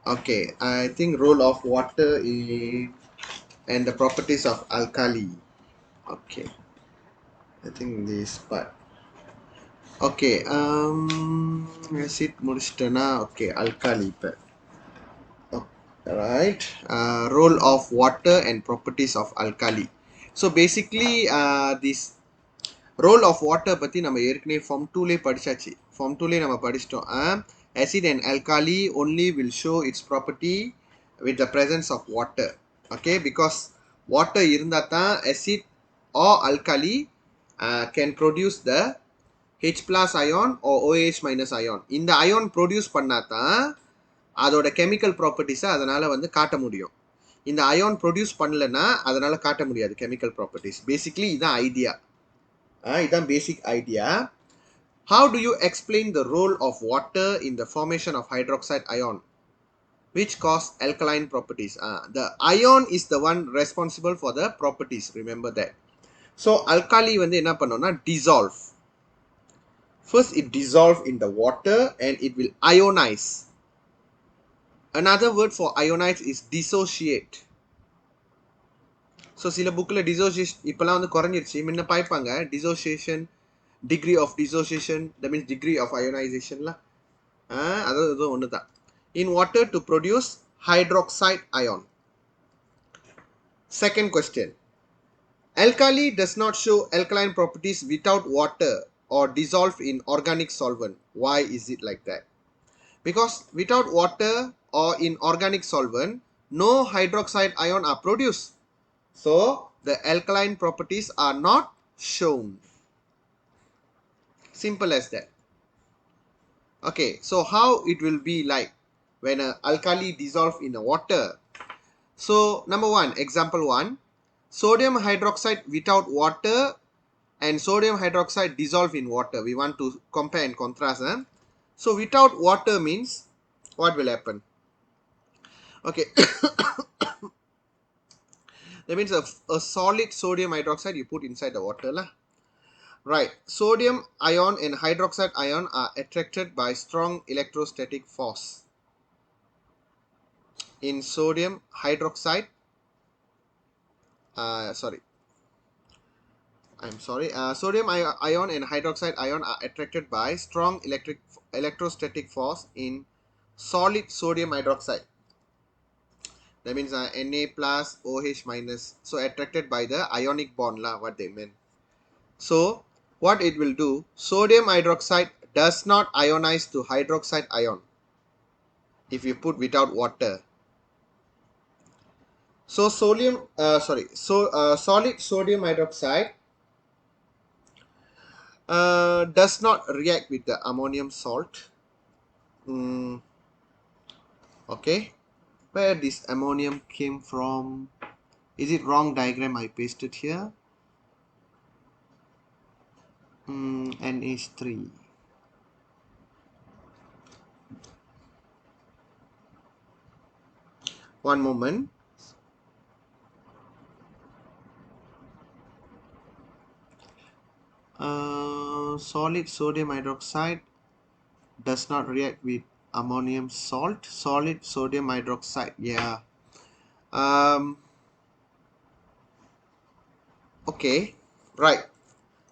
Okay, I think role of water and the properties of alkali. Okay, I think this part. Okay, acid முடிச்சிட்டேனா okay alkali இப்ப. Right. Role of water and properties of alkali. So basically, this role of water பத்தி நம்ம ஏற்கனவே form 2லே படிச்சாச்சு. Form 2லே நம்ம படிச்சிட்டோம். Acid and alkali only will show its property with the presence of water. Okay, because water இருந்தா தான் acid or alkali can produce the H plus ion or OH minus ion. இந்த ion produce பண்ணா தான் அதோட chemical ப்ராப்பர்ட்டிஸை அதனால் வந்து காட்ட முடியும். இந்த அயான் ப்ரொடியூஸ் பண்ணலன்னா அதனால் காட்ட முடியாது கெமிக்கல் ப்ராப்பர்ட்டிஸ். பேசிக்லி இதுதான் ஐடியா. இதுதான் basic idea. How do you explain the role of water in the formation of hydroxide ion which cause alkaline properties? The ion is the one responsible for the properties. Remember that. So alkali வந்து என்ன பண்ணோம்னா dissolve. First it dissolve in the water and it will ionize. Another word for ionize is dissociate. So சில புக்கில் dissociation இப்போலாம் வந்து குறைஞ்சிருச்சு. முன்ன பாய்ப்பாங்க dissociation, degree of dissociation, that means degree of அயோனைசேஷன்லாம். அதாவது இதுவும் ஒன்று தான். In water to produce hydroxide ion. Second question. Alkali does not show alkaline properties without water or dissolve in organic solvent. Why is it like that? Because without water or in organic solvent, no hydroxide ion are produced. So the alkaline properties are not shown. Simple as that. Okay, so how it will be like when a alkali dissolve in a water? So number one, example one, sodium hydroxide without water and sodium hydroxide dissolve in water. We want to compare and contrast. So without water means what will happen? Okay. That means a solid sodium hydroxide you put inside the water lah. Right, sodium ion and hydroxide ion are attracted by strong electrostatic force. In sodium hydroxide, sodium ion and hydroxide ion are attracted by strong electrostatic force in solid sodium hydroxide. That means Na plus OH minus. So attracted by the ionic bond lah, what they meant. So what it will do, sodium hydroxide does not ionize to hydroxide ion if you put without water. So solid sodium hydroxide does not react with the ammonium salt. Okay, where this ammonium came from? Is it wrong diagram I pasted here? NH3. One moment. Solid sodium hydroxide does not react with ammonium salt. Solid sodium hydroxide, yeah. Okay, right.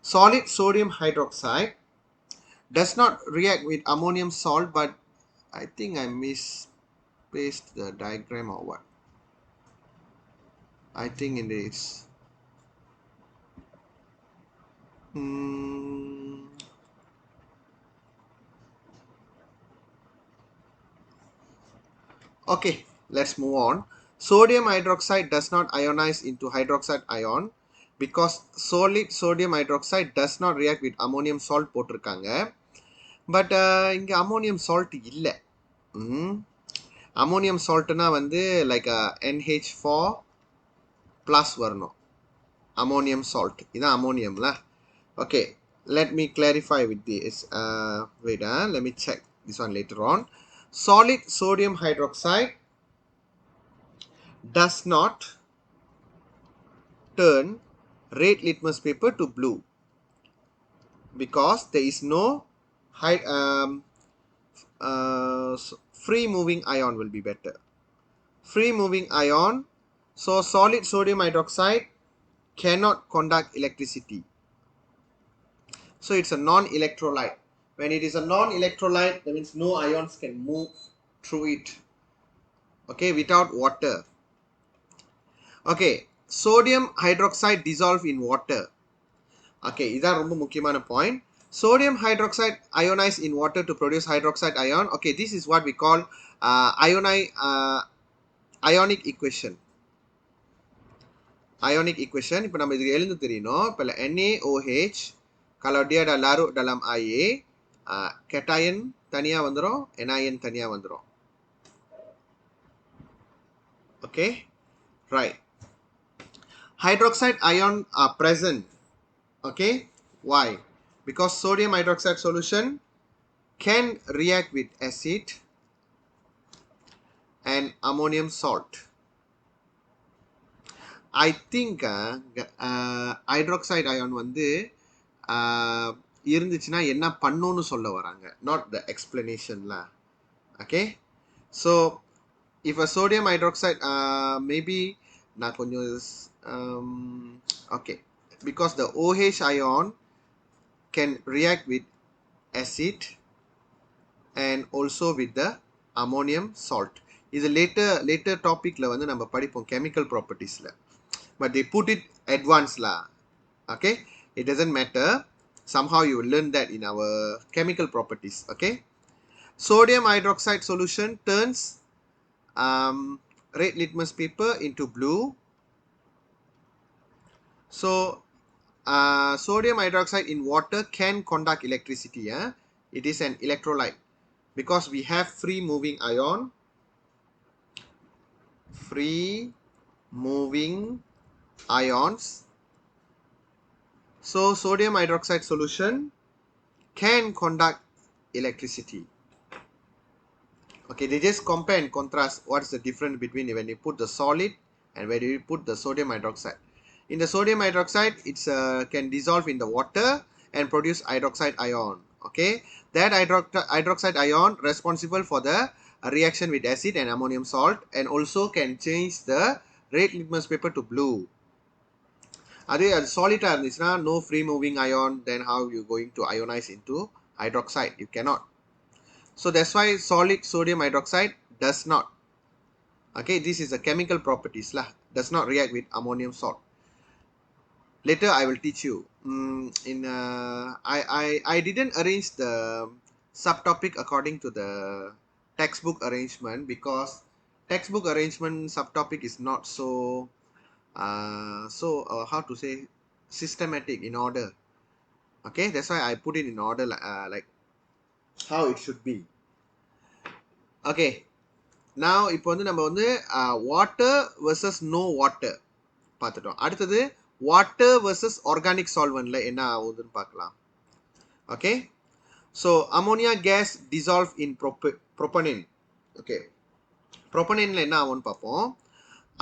Solid sodium hydroxide does not react with ammonium salt, but I think I misspaced the diagram or what. I think it is. Okay, let's move on. Sodium hydroxide does not ionize into hydroxide ion because solid sodium hydroxide does not react with ammonium salt போட்டிருக்காங்க. But இங்கே ammonium salt இல்லை. Ammonium சால்ட்னா வந்து like NH4 plus வரணும். Ammonium salt இதான் அம்மோனியம்ல. Okay, let me clarify with this. Wait, let me check this one later on. Solid sodium hydroxide does not turn red litmus paper to blue because there is no free moving ion will be better. Free moving ion. So solid sodium hydroxide cannot conduct electricity. So it's a non-electrolyte. When it is a non-electrolyte, that means no ions can move through it. Okay, without water. Okay, sodium hydroxide dissolve in water. Okay, இதான் ரொம்ப முக்கியமான point. Sodium hydroxide ionize in water to produce hydroxide ion. Okay, this is what we call ionic equation. Ionic equation. இப்போ நம்ம இதுக்கு எழுந்து தெரியணும். இப்போ NaOH kalau dia dah larut dalam air, cation taniya வந்துரும், anion taniya வந்துரும். Okay, right. Hydroxide ion are present. Okay, why? Because sodium hydroxide solution can react with acid and ammonium salt. I think hydroxide ion வந்து இருந்துச்சுன்னா என்ன பண்ணுன்னு சொல்ல வராங்க, not the explanation lah. Okay, so if a sodium hydroxide maybe நான் கொஞ்சம் okay, because the OH ion can react with acid and also with the ammonium salt. இது later topicல வந்து நம்ம படிப்போம் chemical propertiesல, but they put it advanced lah. Okay, it doesn't matter, somehow you will learn that in our chemical properties. Okay, sodium hydroxide solution turns red litmus paper into blue. So sodium hydroxide in water can conduct electricity. It is an electrolyte because we have free moving ion. Free moving ions. So sodium hydroxide solution can conduct electricity. Okay, they just compare and contrast what's the difference between when you put the solid and when you put the sodium hydroxide. In the sodium hydroxide, it's can dissolve in the water and produce hydroxide ion. Okay, that hydroxide ion responsible for the reaction with acid and ammonium salt, and also can change the red litmus paper to blue. Adhe solid irundhuchna, no free moving ion, then how you going to ionize into hydroxide? You cannot. So that's why solid sodium hydroxide does not. Okay, this is the chemical properties lah. Does not react with ammonium salt. Later I will teach you. I didn't arrange the subtopic according to the textbook arrangement, because textbook arrangement subtopic is not so how to say systematic in order. Okay, that's why I put it in order like how it should be. Okay, now இப்போ வந்து நம்ம வந்து water versus no water பார்த்துட்டோம். அடுத்தது water versus organic solventல என்ன ஆகுதுன்னு பார்க்கலாம். Okay, so ammonia gas dissolve in propanine. Okay, propanine என்ன ஆகும்னு பார்ப்போம்.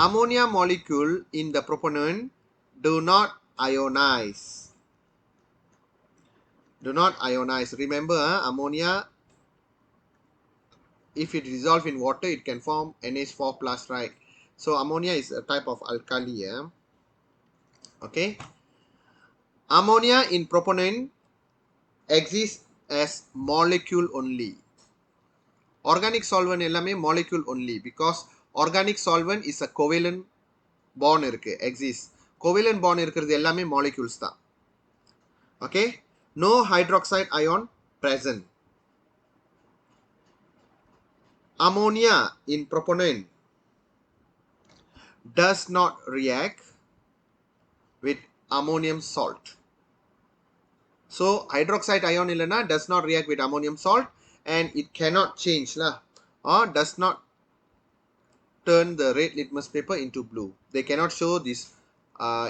Ammonia molecule in the propanine do not ionize. Do not ionize. Remember, ammonia, if it dissolve in water, it can form NH4 plus, right? So ammonia is a type of alkali. Okay, ammonia in propanine exists as molecule only. Organic solvent ellame molecule only, because organic solvent is a covalent bond irukku, exists. Covalent bond irukkiradhu ellame molecules da. Okay, no hydroxide ion present. Ammonia in propanine does not react with ammonium salt. So hydroxide ion illana does not react with ammonium salt, and it cannot change lah, or does not turn the red litmus paper into blue. They cannot show this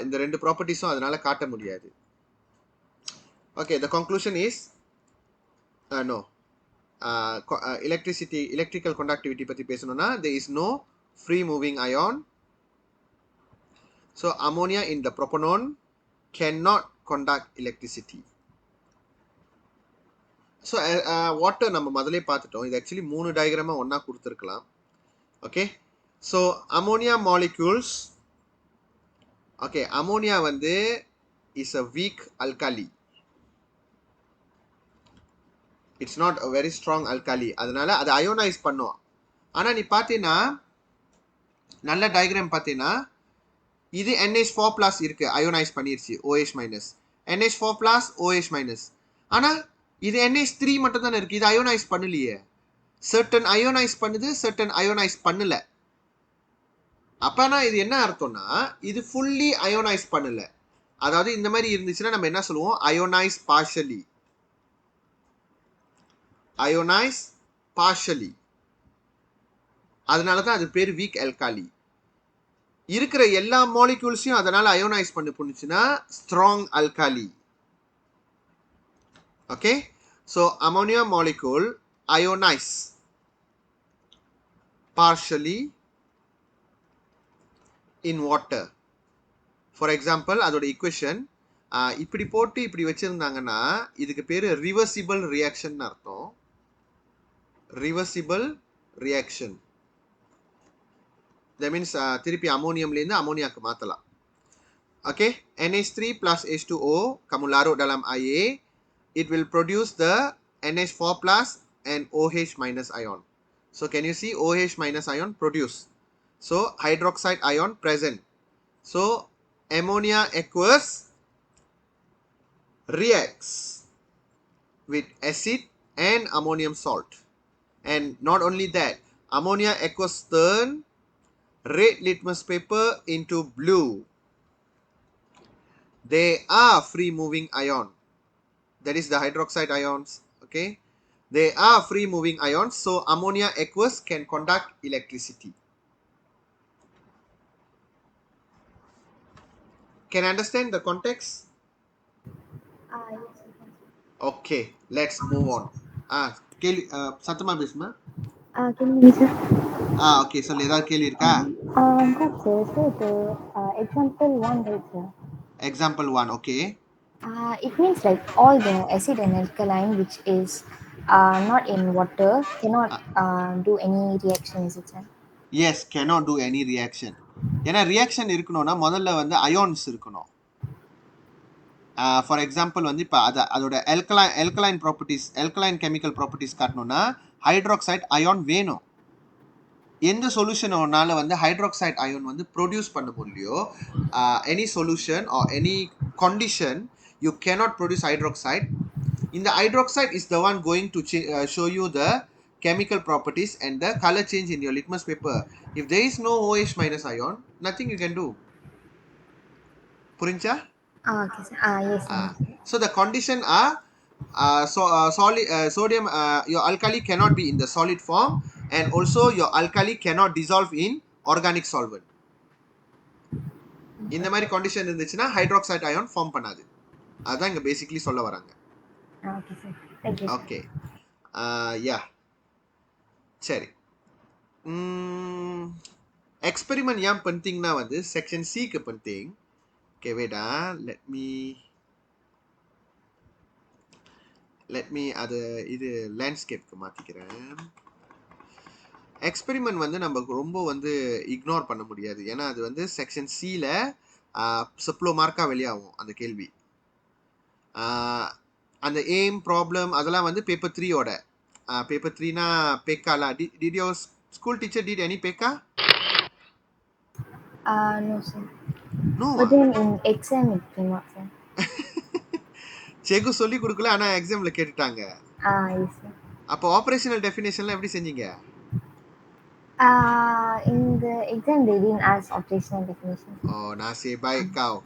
in the rendu properties adanal kaata mudiyadhu. Okay, the conclusion is no electrical conductivity பத்தி பேசணும்னா there is no free moving ion. So ammonia in the propanone cannot conduct electricity. So water நம்ம முதலே பார்த்துட்டோம். இது actually 3 டயக்ராமாக ஒன்றா கொடுத்துருக்கலாம். Okay, so ammonia molecules. Okay, ammonia வந்து is a weak alkali. It's not a very strong alkali. அதனால அதை அயோனைஸ் பண்ணும். ஆனால் நீ பார்த்தீங்கன்னா நல்ல டயக்ராம் பார்த்தீங்கன்னா இது NH4 plus இருக்கு, அயோனைஸ் பண்ணிருச்சு, OH minus. NH4 plus OH minus. ஆனால் இது NH3 மட்டும் தானே இருக்கு, இது அயோனைஸ் பண்ணலையே. சர்டன் அயோனைஸ் பண்ணுது, சர்டன் அயோனைஸ் பண்ணல. அப்பனா இது என்ன அர்த்தம்னா இது ஃபுல்லி அயோனைஸ் பண்ணல. அதாவது இந்த மாதிரி இருந்துச்சுன்னா நம்ம என்ன சொல்லுவோம், அயோனைஸ் பார்ஷலி. அயோனைஸ் பார்ஷலி. அதனால தான் அது பேர் வீக் அல்காலி. இருக்கிற எல்லா மாலிக்யூல்ஸையும் அதனால அயோனைஸ் பண்ணுச்சுன்னா strong alkali. Okay, so ammonia molecule ionise partially in water. For example அதோட ஈக்குவேஷன் இப்படி போட்டு இப்படி வச்சிருந்தாங்கன்னா இதுக்கு பேர் ரிவர்சிபிள் ரியாக்ஷன் அர்த்தம். ரிவர்சிபிள் ரியாக்ஷன் that means திருப்பி அமோனியம்லேருந்து அமோனியாக்கு மாற்றலாம். Okay, NH3 plus H2O kamu larut dalam air, it will produce the NH4 plus and OH minus ion. So can you see OH minus ion produce? So hydroxide ion present. So ammonia aqueous reacts with acid and ammonium salt. And not only that, ammonia aqueous turn red litmus paper into blue. They are free moving ion. That is the hydroxide ions. Okay, they are free moving ions, so ammonia aqueous can conduct electricity. Can you understand the context? Yes. Okay, let's move on. கேள்வி சத்தமா பேசுமா. Can you listen? Okay, சொல்லு, ஏதாவது கேள்வி இருக்கா? That's so the example one right sir. Example 1, okay. It means like all the acid and alkaline which is not in water cannot do any reaction, is it sir? Yes, cannot do any reaction. ஏன்னா reaction இருக்கணும்னா முதல்ல வந்து அயோன்ஸ் இருக்கணும். For example வந்து இப்போ அதோட alkaline properties, alkaline chemical properties காட்டணும்னா hydroxide ion வேணும். எந்த சொல்யூஷனால வந்து ஹைட்ராக்சைடு அயான் வந்து ப்ரொடியூஸ் பண்ண முடியலையோ, any solution or any condition you cannot produce hydroxide. இந்த hydroxide is the one going to show you the chemical properties and the color change in your litmus paper. If there is no OH minus ion, nothing you can do. புரிஞ்சா? Okay sir. Yes sir. So the condition are sodium, your alkali cannot be in the solid form, and also your alkali cannot dissolve in organic solvent. இந்த மாதிரி condition இருந்துச்சுன்னா hydroxide ion form பண்ணாது. அதான் இங்க basically சொல்ல வராங்க. Okay sir. Thank you. Okay, yeah, சரி. Experiment ஏன் பண்ணிட்டீங்கன்னா வந்து செக்ஷன் சிக்கு பண்ணிட்டீங்க. ஓகே, வேடா, லெட் மீ அது இது லேண்ட்ஸ்கேப்க்கு மாற்றிக்கிறேன். எக்ஸ்பெரிமெண்ட் வந்து நம்ம ரொம்ப வந்து இக்னோர் பண்ண முடியாது. ஏன்னா அது வந்து செக்ஷன் சியில் சப்ளோ மார்க்காக வெளியாகும் அந்த கேள்வி. அந்த எய்ம் ப்ராப்ளம் அதெல்லாம் வந்து பேப்பர் 3யோட. பேப்பர் 3னா பேக்காலா. Did your school teacher did any பேக்கா? No sir. No. But then in exam it came out sir. Segu சொல்லி கொடுக்கல, ஆனால் எக்ஸாமில் கேட்டுட்டாங்க. Yes sir. அப்போ ஆப்ரேஷனல் டெஃபினேஷன்லாம் எப்படி செஞ்சீங்க? In the exam they didn't ask operational definition. நாசே பாய் காவ்.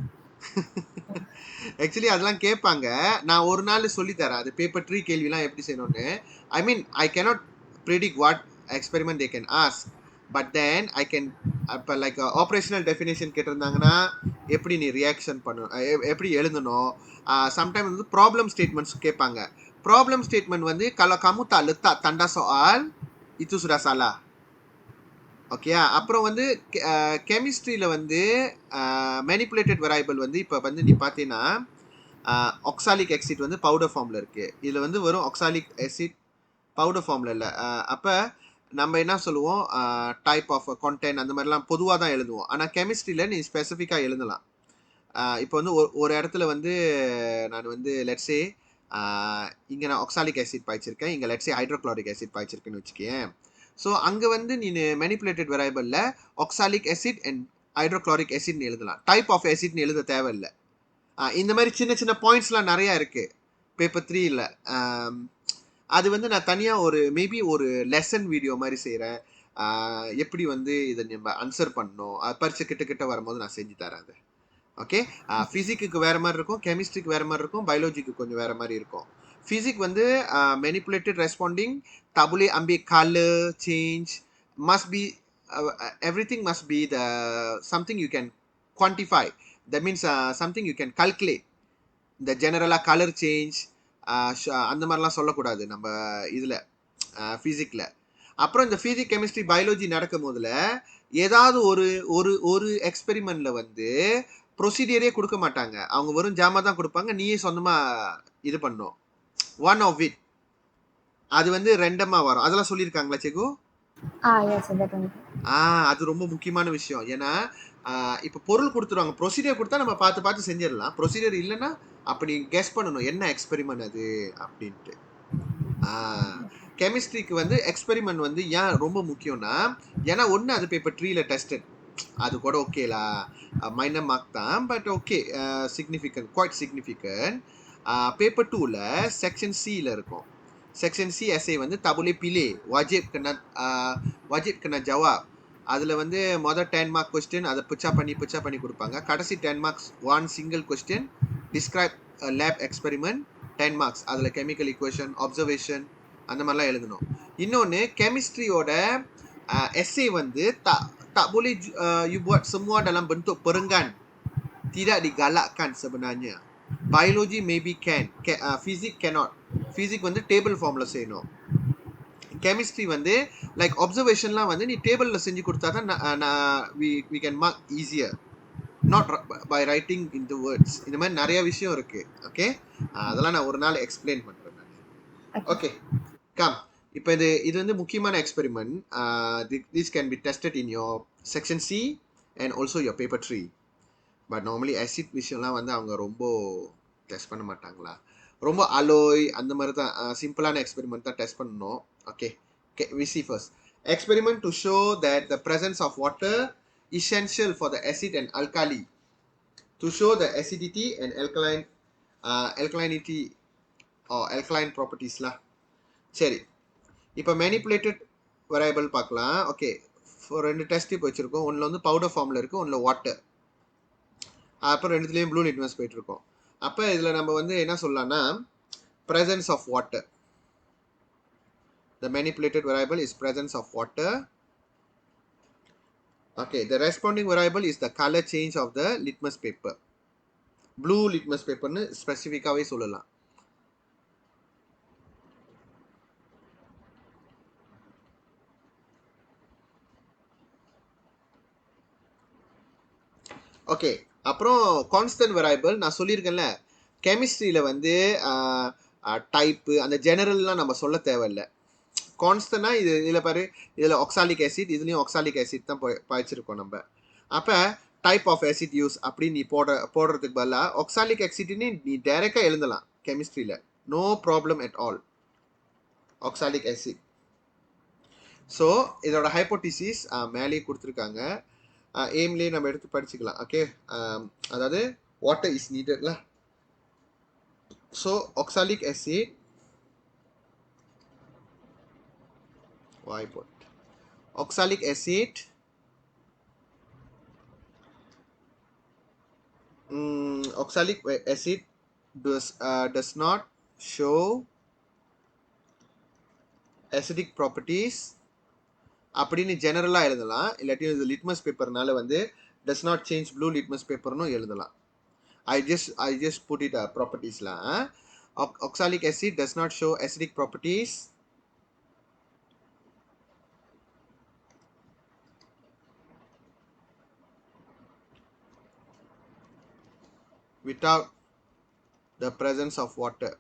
ஆக்சுவலி அதெல்லாம் கேட்பாங்க. நான் ஒரு நாள் சொல்லித்தரேன் அது பேப்பர் 3 கேள்விலாம் எப்படி செய்யணும்னு. I mean I cannot predict what experiment they can ask, but then I can. இப்போ லைக் ஆப்ரேஷனல் டெஃபினேஷன் கேட்டிருந்தாங்கன்னா எப்படி நீ ரியாக்ஷன் பண்ணணும், எப்படி எழுதணும். சம்டைம் வந்து ப்ராப்ளம் ஸ்டேட்மெண்ட்ஸ் கேட்பாங்க. ப்ராப்ளம் ஸ்டேட்மெண்ட் வந்து kalau kamu tak letak tanda soal itu sudah salah. Okay, அப்புறம் வந்து கெமிஸ்ட்ரியில் வந்து மேனிப்புலேட்டட் வெரைபிள் வந்து இப்போ வந்து நீ பார்த்தீங்கன்னா ஆக்சாலிக் ஆசிட் வந்து பவுடர் ஃபார்மில் இருக்குது. இதில் வந்து வெறும் ஆக்சாலிக் ஆசிட் பவுடர் ஃபார்மில் இல்லை. அப்போ நம்ம என்ன சொல்லுவோம், டைப் ஆஃப் கான்டென்ட் அந்த மாதிரிலாம் பொதுவாக தான் எழுதுவோம். ஆனால் கெமிஸ்ட்ரியில் நீ ஸ்பெசிஃபிக்காக எழுதலாம். இப்போ வந்து ஒரு இடத்துல வந்து நான் வந்து லெட்ஸே இங்கே நான் ஆக்சாலிக் ஆசிட் பாய்ச்சிருக்கேன், இங்கே லெட்ஸே ஹைட்ரோக்ளோரிக் ஆசிட் பாய்ச்சிருக்கேன்னு வச்சுக்கேன். ஸோ அங்கே வந்து நீ மெனிப்புலேட்டட் வெரைபிளில் ஆக்சாலிக் ஆசிட் அண்ட் ஹைட்ரோக்ளோரிக் ஆசிட்னு எழுதலாம். டைப் ஆஃப் ஆசிட்னு எழுத தேவையில்லை. இந்த மாதிரி சின்ன சின்ன பாயிண்ட்ஸ்லாம் நிறையா இருக்குது பேப்பர் 3ல். அது வந்து நான் தனியாக மேபி ஒரு லெசன் வீடியோ மாதிரி செய்கிறேன். எப்படி வந்து இதை நம்ம ஆன்சர் பண்ணணும், பரிச்சு கிட்ட வரும்போது நான் செஞ்சு தரேன் அது. ஓகே. ஃபிசிக்கு வேறு மாதிரி இருக்கும், கெமிஸ்ட்ரிக்கு வேறு மாதிரி இருக்கும், பயாலஜிக்கு கொஞ்சம் வேறு மாதிரி இருக்கும். ஃபிசிக் வந்து மெனிப்புலேட்டட் responding tabule ambil color change must be everything must be the something you can quantify. That means something you can calculate. இந்த ஜெனரலாக கலர் சேஞ்ச் அந்த மாதிரிலாம் சொல்லக்கூடாது நம்ம இதில் ஃபிசிக்கில். அப்புறம் இந்த ஃபிசிக் கெமிஸ்ட்ரி பயாலஜி நடக்கும் போதில் ஏதாவது ஒரு ஒரு ஒரு எக்ஸ்பெரிமெண்ட்டில் வந்து ப்ரொசீடியரே கொடுக்க மாட்டாங்க, அவங்க வெறும் ஜாமா தான் கொடுப்பாங்க, நீயே சொந்தமாக இது பண்ணும். ஒன் ஆஃப் இட் அது வந்து ரெண்டமாக வரும். அதெல்லாம் சொல்லியிருக்காங்களா செகு? Yes, that one. அது ரொம்ப முக்கியமான விஷயம். ஏன்னா இப்போ பொருள் கொடுத்துருவாங்க, ப்ரொசீடியர் கொடுத்தா நம்ம பார்த்து பார்த்து செஞ்சிடலாம். ப்ரொசீடியர் இல்லைன்னா அப்போ நீ கெஸ் பண்ணணும் என்ன எக்ஸ்பெரிமெண்ட் அது அப்படின்ட்டு. கெமிஸ்ட்ரிக்கு வந்து எக்ஸ்பெரிமெண்ட் வந்து ஏன் ரொம்ப முக்கியம்னா, ஏன்னா ஒன்று அது பேப்பர் 3ல டெஸ்டட், அது கூட ஓகேலா, மைனர் மார்க் தான், but okay, significant, quite significant. Paper 2ல செக்ஷன் சியில் இருக்கும். செக்ஷன் சி எஸ்ஐ வந்து தபுலே பிலே wajib kena jawab. அதில் வந்து மொதல் 10 மார்க் கொஸ்டின் அதை பிச்சா பண்ணி கொடுப்பாங்க. கடைசி 10 marks one single question, describe lab experiment, 10 marks. அதில் கெமிக்கல் ஈக்குவேஷன், அப்சர்வேஷன் அந்த மாதிரிலாம் எழுதணும். இன்னொன்று கெமிஸ்ட்ரியோட எஸ்ஏ வந்து tak boleh you buat semua dalam bentuk perenggan, tidak digalakkan sebenarnya. Biology maybe can, physics cannot. Physics வந்து டேபிள் ஃபார்மில் செய்யணும். கெமிஸ்ட்ரி வந்து லைக் அப்சர்வேஷன்லாம் வந்து நீ டேபிளில் செஞ்சு கொடுத்தா தான் we can mark easier, not by writing in the words. இந்த மாதிரி நிறைய விஷயம் இருக்கு. ஓகே, அதெல்லாம் நான் ஒரு நாள் எக்ஸ்பிளைன் பண்ணுறேன் நான். Okay, come. இப்போ இது வந்து முக்கியமான experiment. This can be tested in your section C and also your paper 3. But normally acid விஷயம்லாம் வந்து அவங்க ரொம்ப டெஸ்ட் பண்ண மாட்டாங்களா, ரொம்ப அலோய் அந்த மாதிரி தான் சிம்பிளான எக்ஸ்பெரிமெண்ட் தான் டெஸ்ட் பண்ணணும். Okay, we see first. Experiment to show that the presence of water essential for the acid and alkali, to show the acidity and alkalinity or alkaline properties lah. சரி, இப்போ மேனிப்புலேட்டட் வெரைபிள் பார்க்கலாம். Okay, ரெண்டு test இப்போ வச்சுருக்கோம். ஒன்றில் வந்து powder ஃபார்மில் இருக்குது, ஒன்றில் வாட்டர். அப்புறம் ரெண்டுத்துலேயும் ப்ளூ லிட்மஸ் போயிட்டுருக்கோம். அப்போ இதில் நம்ம வந்து என்ன சொல்லலாம்னா, presence of water. The manipulated variable is presence of water. Okay, the responding variable is the color change of the litmus paper. Blue litmus paper னு ஸ்பெசிஃபிக்காகவே சொல்லலாம். ஓகே, அப்புறம் கான்ஸ்டன்ட் வெரைபிள் நான் சொல்லியிருக்கேன்ல, கெமிஸ்ட்ரியில் வந்து டைப்பு அந்த ஜெனரல்லாம் நம்ம சொல்ல தேவையில்லை. கான்ஸ்டன்ட்னா இதில் பாரு, இதில் ஆக்சாலிக் ஆசிட், இதுலேயும் ஆக்சாலிக் ஆசிட் தான் பாய்ச்சிருக்கோம் நம்ம. அப்போ டைப் ஆஃப் ஆசிட் யூஸ் அப்படின்னு நீ போடுறதுக்கு பதிலாக ஆக்சாலிக் ஆசிட்னு நீ டைரெக்டாக எழுதலாம் கெமிஸ்ட்ரியில், no problem at all. Oxalic acid. So இதோட ஹைப்போதிசிஸ் மேலேயே கொடுத்துருக்காங்க, எய்ம்லேயே நம்ம எடுத்து படிச்சுக்கலாம். ஓகே, அதாவது வாட்டர் இஸ் நீடட்ல. So oxalic acid oxalic acid oxalic acid does not show acidic properties அப்படின்னு ஜெனரலாக எழுதலாம். இல்லாட்டியும் இது லிட்மஸ் பேப்பர்னால வந்து does not change blue litmus paperனு எழுதலாம். I just put it propertiesலாம். Oxalic acid does not show acidic properties without the presence of water.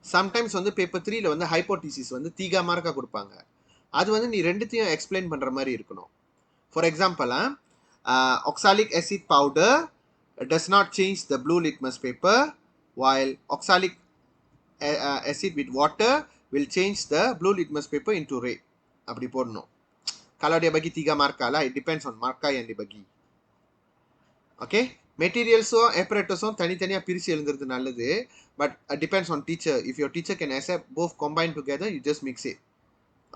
Sometimes வந்து paper 3ல வந்து hypothesis வந்து தீகா மார்க்கா கொடுப்பாங்க. அது வந்து நீ ரெண்டுத்தையும் எக்ஸ்பிளைன் பண்ற மாதிரி இருக்கணும். For example, oxalic acid powder does not change the blue litmus paper, while oxalic acid with water will change the blue litmus paper into red. அப்படி போடணும். Kalau dia bagi 3 markah lah, it depends on markah yang dia bagi. Okay, மெட்டீரியல்ஸும் apparatusம் தனித்தனியாக பிரித்து எழுதுறது நல்லது. But depends on teacher. If your teacher can accept both combine together, you just mix it.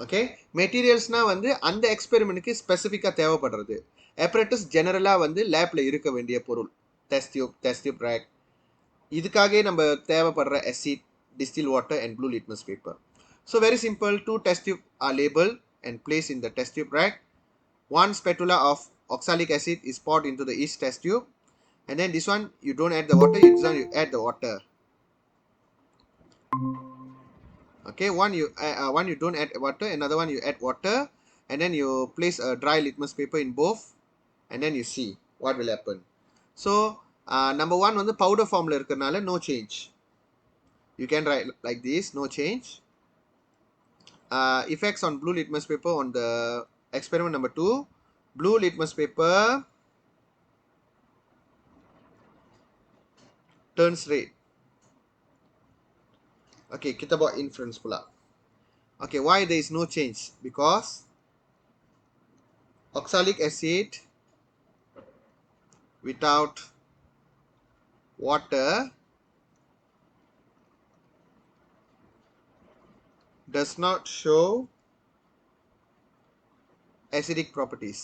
Okay, மெட்டீரியல்ஸ்னால் வந்து அந்த எக்ஸ்பெரிமெண்ட்டுக்கு ஸ்பெசிஃபிக்காக தேவைப்படுறது. apparatus ஜெனரலாக வந்து லேப்பில் இருக்க வேண்டிய பொருள். டெஸ்ட் டியூப் ரேக், இதுக்காகவே நம்ம தேவைப்படுற acid, distilled water and blue litmus paper. So very simple, 2 test tube are labeled and placed in the test tube rack. 1 spatula of oxalic acid is poured into the each test tube, and then this one you don't add the water, you add the water. Okay, one you don't add water, another one you add water, and then you place a dry litmus paper in both, and then you see what will happen. So number 1 வந்து powder formல இருக்கறனால no change. You can write like this, no change. Effects on blue litmus paper on the experiment number 2. Blue litmus paper turns red. Okay, kita buat inference pula. Okay, why there is no change? Because oxalic acid without water does not show acidic properties.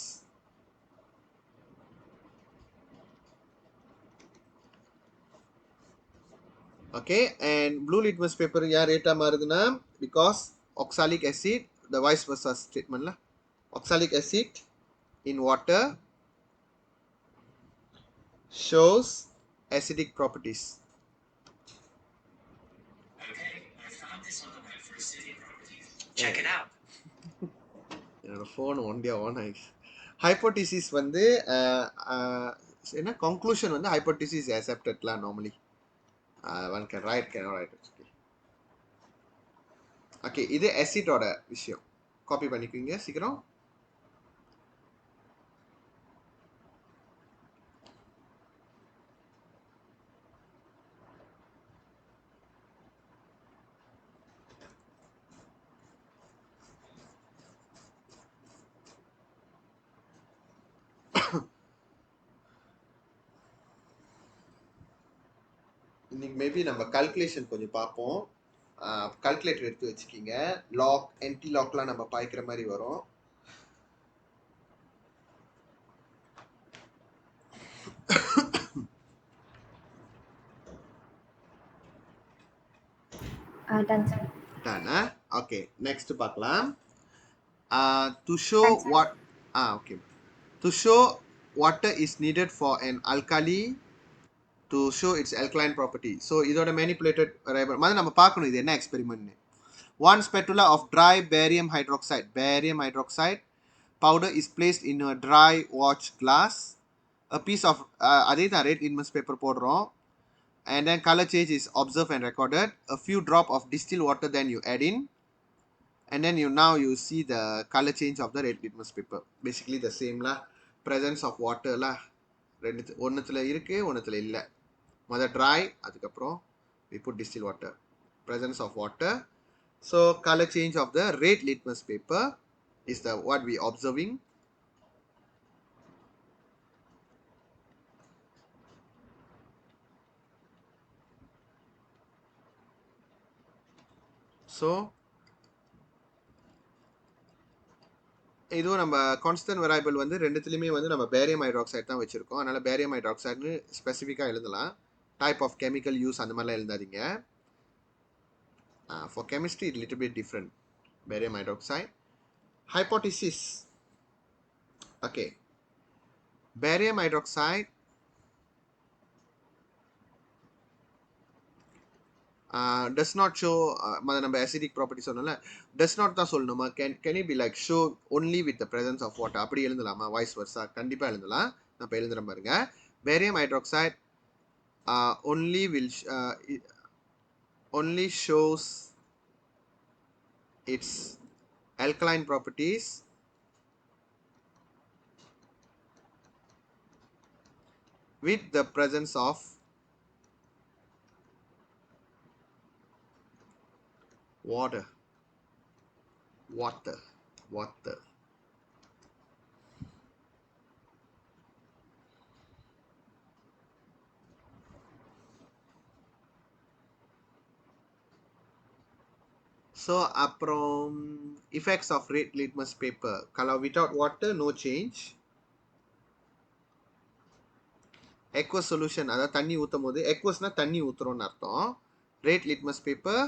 Okay, and blue litmus paper ya rate maruduna because oxalic acid, the vice versa statement lah. Oxalic acid in water shows acidic properties. Okay, I found this on the web for acidic properties. Check it out. என்னோட phone on ஆன் ஆயிடுச்சு. Hypothesis வந்து என்ன conclusion வந்து hypothesis அக்செப்டட்லாம் normally. One can write, cannot write. Okay, இது அசிடோட விஷயம். காப்பி பண்ணிக்குவீங்க சீக்கிரம். இன்னைக்கு மேபி நம்ம கல்குலேஷன் கொஞ்சம் பார்ப்போம். கல்குலேட்டர் எடுத்து வச்சுக்கிங்க. லாக், என்டி லாக்லாம் நம்ம பாய்க்கிற மாதிரி வரும். Done, sir. Done, okay, next பார்க்கலாம். To show Done, sir. what okay, to show water is needed for an alkali to show its alkaline property. So இதோட manipulated variable மாதிரி நம்ம பார்க்கணும் இது என்ன experiment. 1 spatula of dry barium hydroxide powder is placed in a dry watch glass. A piece of அதே தான் red litmus paper போடுறோம், and then color change is observed and recorded. A few drop of distilled water then you add in, and then you see the color change of the red litmus paper. Basically the same lah. Presence of water lah, ரெண்டு ஒன்றுத்துல இருக்கு ஒன்றுத்துல இல்லை. முதல் dry, அதுக்கப்புறம் we put distilled water. Presence of water. So color change of the red litmus paper is the what we observing. So இதுவும் நம்ம constant variable வந்து ரெண்டுத்துலையுமே வந்து நம்ம பேரியம் ஹைட்ராக்சைடு தான் வச்சுருக்கோம். அதனால் பேரியம் ஹைட்ராக்சைடுன்னு ஸ்பெசிஃபிக்காக எழுதலாம். டைப் ஆஃப் கெமிக்கல் யூஸ் அந்த மாதிரிலாம் எழுதாதீங்க. For chemistry it little bit different. Barium hydroxide hypothesis. Okay, barium hydroxide does not show நம்ம acidic property சொன்னல, does not தான் சொல்லணுமா? can it be like show only with the presence of water? அப்படி எழுதலாமா? vice versa கண்டிப்பாக எழுதலாம். நான் இப்போ எழுதுறேன் பாருங்க. barium hydroxide only shows its alkaline properties with the presence of water. Water. Water. So, அப்புறம் effects of red litmus paper. Kalau without water, no change. Aqueous solution, அதாவது தண்ணி ஊற்றும் போது aqueousனா தண்ணி ஊற்றுறோம்னு அர்த்தம். Red litmus paper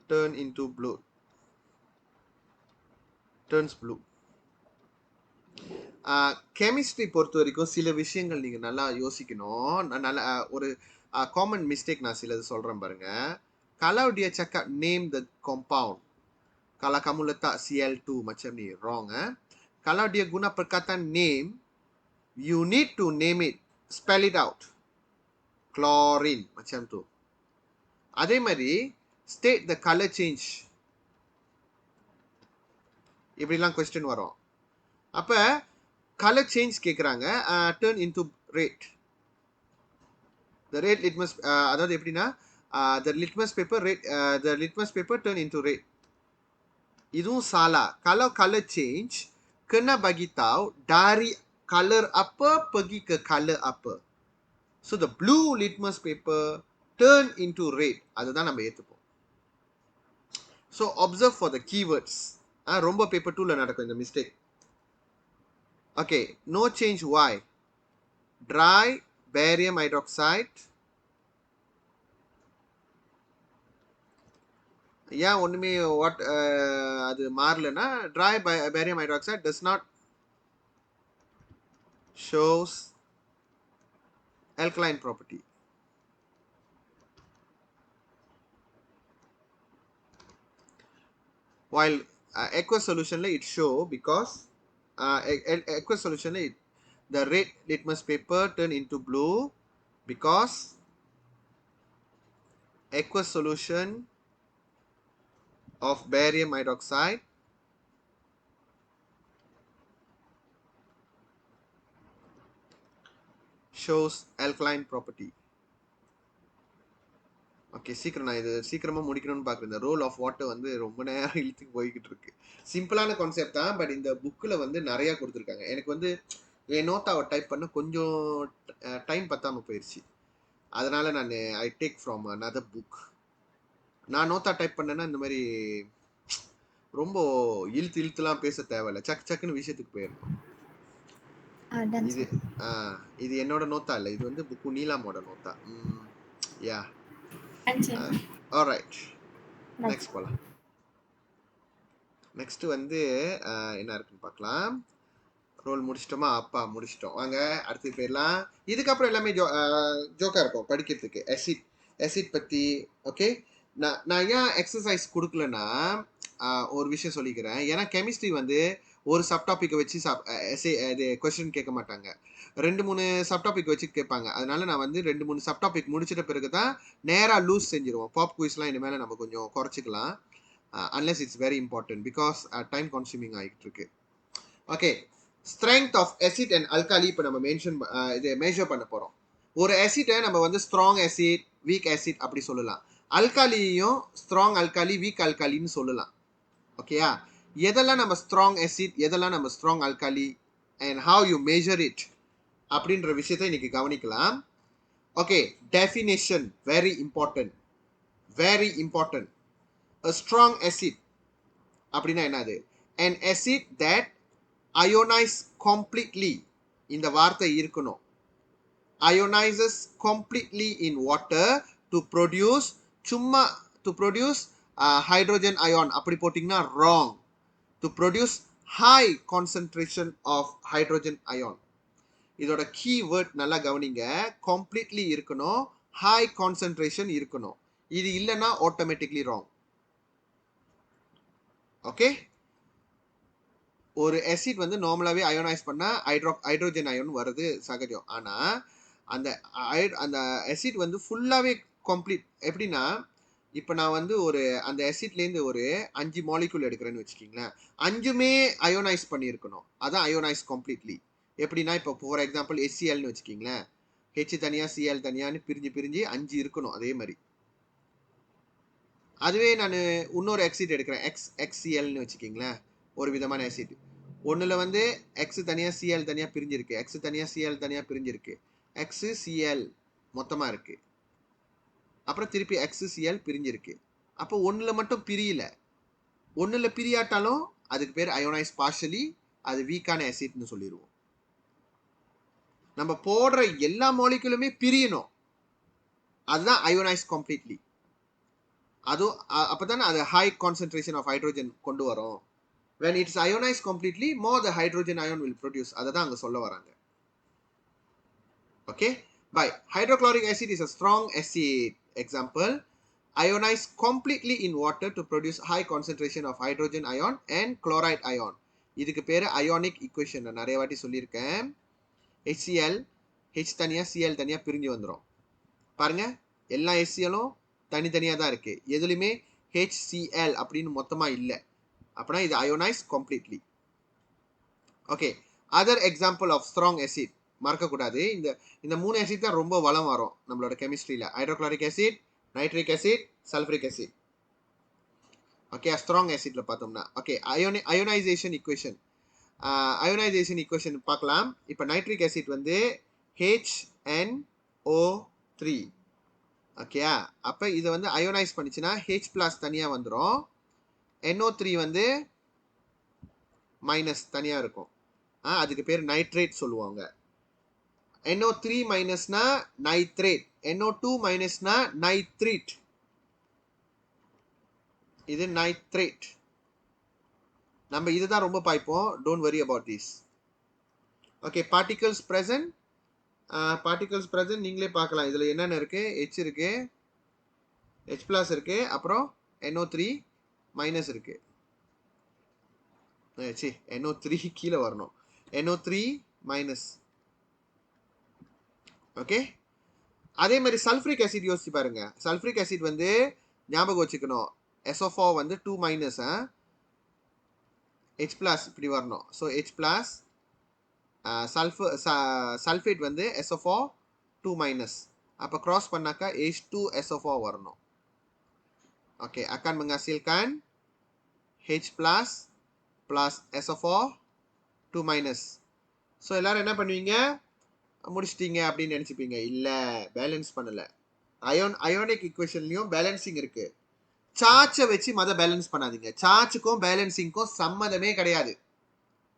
turns blue. Chemistry பொறுத்த வரைக்கும் சில விஷயங்கள் நீங்கள் நல்லா யோசிக்கணும். நான் நல்லா ஒரு காமன் மிஸ்டேக் நான் சிலது சொல்கிறேன் பாருங்க. Kalau dia cakap name the compound, kalau kamu letak Cl2 macam ni, wrong. Kalau dia guna perkataan name, you need to name it, spell it out. Chlorine macam tu. அதே மாதிரி state the color change, இப்படிலாம் question வரும். அப்போ colour change கேட்குறாங்க. turn into red. The red litmus, அதாவது எப்படின்னா the litmus paper turn into red. இதுவும் salah. Kalau color change, kena bagi tahu dari color apa pergi ke color apa. So the blue litmus paper turn into red. அதுதான் நம்ம ஏற்றுப்போம். So observe for the keywords. ரொம்ப paper 2ல நடக்கும் இந்த mistake. Okay, no change. Why? Dry barium hydroxide. ஏன் ஒன்றுமே அது மாறலன்னா, dry barium hydroxide does not shows alkaline property. While aqueous solution it show, because aqueous solution the red litmus paper turn into blue because aqueous solution of barium hydroxide shows alkaline property. Okay, சீக்கிரம் நான் இது சீக்கிரமாக முடிக்கணும்னு பார்க்குறேன். இந்த role of water வந்து ரொம்ப நேரம் இழுத்து போய்கிட்டு இருக்கு. சிம்பிளான கான்செப்ட் தான், பட் இந்த புக்கில் வந்து நிறையா கொடுத்துருக்காங்க. எனக்கு வந்து என் நோட்டாவை டைப் பண்ண கொஞ்சம் டைம் பத்தாமல் போயிடுச்சு. அதனால் நான் I take from another book. நான் நோட்டா டைப் பண்ணேன்னா இந்த மாதிரி ரொம்ப இழுத்துலாம் பேச தேவையில்லை. சக்குன்னு விஷயத்துக்கு போயிடணும். இது என்னோட நோட்டா இல்லை, இது வந்து புக்கு நீலாமோட நோட்டா. யா, ஆல்ரைட், நெக்ஸ்ட் போகலாம். நெக்ஸ்ட் வந்து என்ன இருக்குன்னு பார்க்கலாம். ரோல் முடிச்சிட்டோமா? அப்பா முடிச்சிட்டோம். வாங்க அடுத்து போயிடலாம். இதுக்கப்புறம் எல்லாமே ஜோக்கா இருக்கும் படிக்கிறதுக்கு. ஆசிட் பற்றி. ஓகே, நான் ஏன் எக்ஸசைஸ் கொடுக்கலன்னா ஒரு விஷயம் சொல்லிக்கிறேன். ஏன்னா கெமிஸ்ட்ரி வந்து ஒரு சப்டாபிக்கை வச்சு இது கொஸ்டின் கேட்க மாட்டாங்க. 2-3 சப்டாபிக் வச்சு கேட்பாங்க. அதனால நான் வந்து 2-3 சப்டாபிக் முடிச்சிட்ட பிறகு தான் நேராக லூஸ் செஞ்சிருவோம். பாப் குயிஸ்லாம் இனிமேல் நம்ம கொஞ்சம் குறைச்சிக்கலாம். Unless it's very important, because time consuming ஆகிட்டு இருக்கு. Okay, strength of acid and alkali இப்போ நம்ம இது மெஷர் பண்ண போகிறோம். ஒரு ஆசிட்டை நம்ம வந்து ஸ்ட்ராங் ஆசிட், வீக் ஆசிட் அப்படி சொல்லலாம். அல்காலியையும் ஸ்ட்ராங் அல்காலி, வீக் அல்காலின்னு சொல்லலாம். ஓகேயா? எதெல்லாம் நம்ம ஸ்ட்ராங் ஆசிட், எதெல்லாம் நம்ம strong alkali, and how you measure it அப்படின்ற விஷயத்தை இன்னைக்கு கவனிக்கலாம். Okay, definition very important, very important. A strong acid அப்படின்னா என்னது? An acid that ionize completely. இந்த வார்த்தை இருக்கணும். Ionizes completely in water to produce hydrogen ion. அப்படி போட்டிங்கன்னா wrong. To produce high concentration of hydrogen ion. இதோட கீவேர்ட் நல்லா கவனிங்க. கம்ப்ளீட்லி இருக்கணும், ஹை கான்சென்ட்ரேஷன் இருக்கணும். இது இல்லைன்னா ஆட்டோமேட்டிக்லி ராங். ஓகே, ஒரு acid வந்து நார்மலாவே அயோனைஸ் பண்ணா ஹைட்ரோஜன் அயன் வருது சகஜம். ஆனா அந்த அந்த acid வந்து ஃபுல்லாவே கம்ப்ளீட் எப்படின்னா, இப்ப நான் வந்து அந்த acidலேருந்து ஒரு 5 மாலிக்யூல் எடுக்கிறேன்னு வச்சுக்கீங்களேன். 5மே அயோனைஸ் பண்ணியிருக்கணும். அதான் அயோனைஸ் கம்ப்ளீட்லி. எப்படின்னா, இப்போ ஃபார் எக்ஸாம்பிள் HClன்னு வச்சுக்கீங்களேன். H தனியா Cl தனியான்னு பிரிஞ்சு பிரிஞ்சு 5 இருக்கணும் அதே மாதிரி. அதுவே நான் இன்னொரு acid எடுக்கிறேன் XClன்னு வச்சுக்கீங்களேன். ஒரு விதமான acid. ஒன்றுல வந்து X தனியா Cl தனியா பிரிஞ்சிருக்கு, X தனியா Cl தனியா பிரிஞ்சிருக்கு, XCl மொத்தமா இருக்கு, அப்புறம் திருப்பி XCl பிரிஞ்சிருக்கு. அப்போ ஒன்றுல மட்டும் பிரியல. ஒன்றுல பிரியாட்டாலும் அதுக்கு பேர் அயோனைஸ் பார்ஷலி, அது வீக்கான ஆசிட்னு சொல்லிடுவோம். நம்ம போடுற எல்லா மாலிகுலுமே பிரியணும், அதுதான் அயோனைஸ் கம்ப்ளீட்லி. அதுவும் அப்பதானே அது ஹை கான்சென்ட்ரேஷன் ஆஃப் ஹைட்ரோஜன் கொண்டு வரும். when it's ionized completely, more the hydrogen ion will produce. அதுதான் அங்க சொல்ல வராங்க. Okay, by hydrochloric acid is a strong acid. Example, ionize completely in water to produce high concentration of hydrogen ion and chloride ion. இதுக்கு பேரு ionic equation. நான் நிறைய வாட்டி சொல்லியிருக்கேன். HCl H தனியா Cl தனியா பிரிஞ்சு வந்துரும். பாருங்க, எல்லா HClலும் தனித்தனியா தான் இருக்கு, எதுலையுமே HCl அப்படின்னு மொத்தமா இல்லை. அப்படின்னா இது ionise completely. Okay, other example of strong acid மறக்கக்கூடாது. இந்த 3 acid தான் ரொம்ப வளம் வரும் நம்மளோட கெமிஸ்ட்ரியில். Hydrochloric acid, nitric acid, sulphuric acid. Okay, strong ஆசிட்ல பார்த்தோம்னா okay ionisation equation. Ionisation equation பார்க்கலாம். இப்போ நைட்ரிக் ஆசிட் வந்து HNO3. ஓகேயா, அப்போ இதை வந்து அயோனைஸ் பண்ணிச்சுன்னா H பிளஸ் தனியாக வந்துடும், NO3 வந்து மைனஸ் தனியாக இருக்கும். அதுக்கு பேர் நைட்ரேட் சொல்லுவாங்க. NO3 மைனஸ்னா நைட்ரேட், NO2 மைனஸ்னா நைட்ரேட், இது நைட்ரேட். நம்ம இதுதான் ரொம்ப பாய்ப்போம். Don't worry about this. Okay, particles present. Particles present நீங்களே பார்க்கலாம். இதில் என்னென்ன இருக்கு? H இருக்கு, H பிளஸ் இருக்கு, அப்புறம் NO3 மைனஸ் இருக்கு. NO3 கீழே வரணும், NO3 மைனஸ். ஓகே, அதே மாதிரி சல்ஃபரிக் ஆசிட் யோசிச்சு பாருங்க. சல்ஃபரிக் ஆசிட் வந்து ஞாபகம் வச்சுக்கணும், SO4 வந்து 2 மைனஸ், H பிளஸ் இப்படி வரணும். ஸோ H பிளஸ், சல்ஃபேட் வந்து SO4 2 மைனஸ், அப்போ கிராஸ் பண்ணாக்கா H2SO4 வரணும். Okay, akan menghasilkan H plus plus SO4 2 minus. So எல்லாரும் என்ன பண்ணுவீங்க? முடிச்சிட்டீங்க அப்படின்னு நினச்சிப்பீங்க. இல்லை, பேலன்ஸ் பண்ணல. அயோனிக் ஈக்குவேஷன்லையும் பேலன்சிங் இருக்கு. சார்ஜை வச்சு பேலன்ஸ் பண்ணாதீங்க. சார்ஜுக்கும் பேலன்சிங்க்கும் சம்மந்தமே கிடையாது,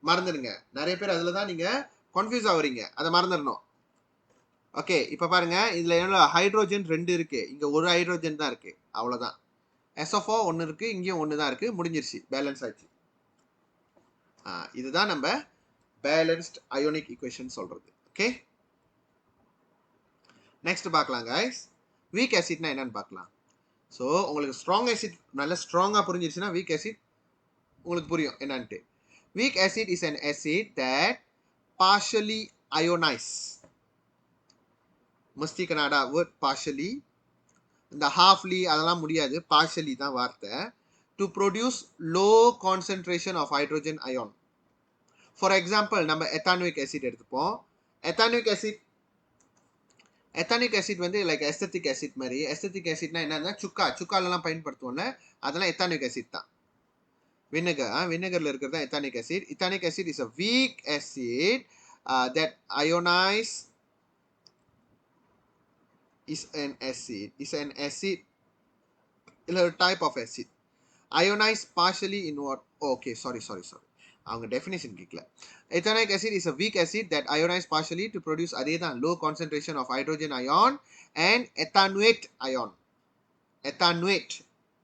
மறந்துடுங்க. நிறைய பேர் அதில் தான் நீங்கள் கன்ஃபியூஸ் ஆகுறீங்க, அதை மறந்துடணும். ஓகே, இப்போ பாருங்க, இதில் என்ன ஹைட்ரோஜன் 2 இருக்கு, இங்கே ஒரு ஹைட்ரோஜன் தான் இருக்கு, அவ்வளோதான். SO4 ஒன்று இருக்கு, இங்கேயும் ஒன்று தான் இருக்கு, முடிஞ்சிருச்சு, பேலன்ஸ் ஆயிடுச்சு. இதுதான் நம்ம பேலன்ஸ்ட் அயோனிக் ஈக்குவேஷன் சொல்றது. ஓகே, நெக்ஸ்ட் பார்க்கலாம் கைஸ். வீக் ஆசிட்னா என்னன்னு பார்க்கலாம். ஸோ உங்களுக்கு ஸ்ட்ராங் ஆசிட் நல்லா ஸ்ட்ராங்காக புரிஞ்சிருச்சுன்னா வீக் ஆசிட் உங்களுக்கு புரியும் என்னன்ட்டு. Weak acid is an acid that partially ionize. மஸ்தி கனடா வேர்ட் partially, இந்த ஹாஃப்லி அதெல்லாம் முடியாது, partially தான் வார்த்தை. To produce low concentration of hydrogen ion. For example நம்ம எத்தானிக் ஆசிட் எடுத்துப்போம். எத்தானிக் ஆசிட் வந்து லைக் எஸ்தட்டிக் ஆசிட் மாதிரி. எஸ்தட்டிக் ஆசிட்னா என்னன்னா சுக்காலெல்லாம் பயன்படுத்துவோம்ல, அதெல்லாம் எத்தானிக் ஆசிட் தான். வினகர்ல இருக்கிறது தான் ethanoic acid. Ethanoic acid is a weak acid that ionize is an acid இல்ல ஒரு type of acid. Ionize partially in what? Okay, sorry. அவங்க டெஃபினேஷன் கேட்கல. Ethanoic acid is a weak acid that ionize partially to produce அதே தான் low concentration of hydrogen ion and attenuate ion. attenuate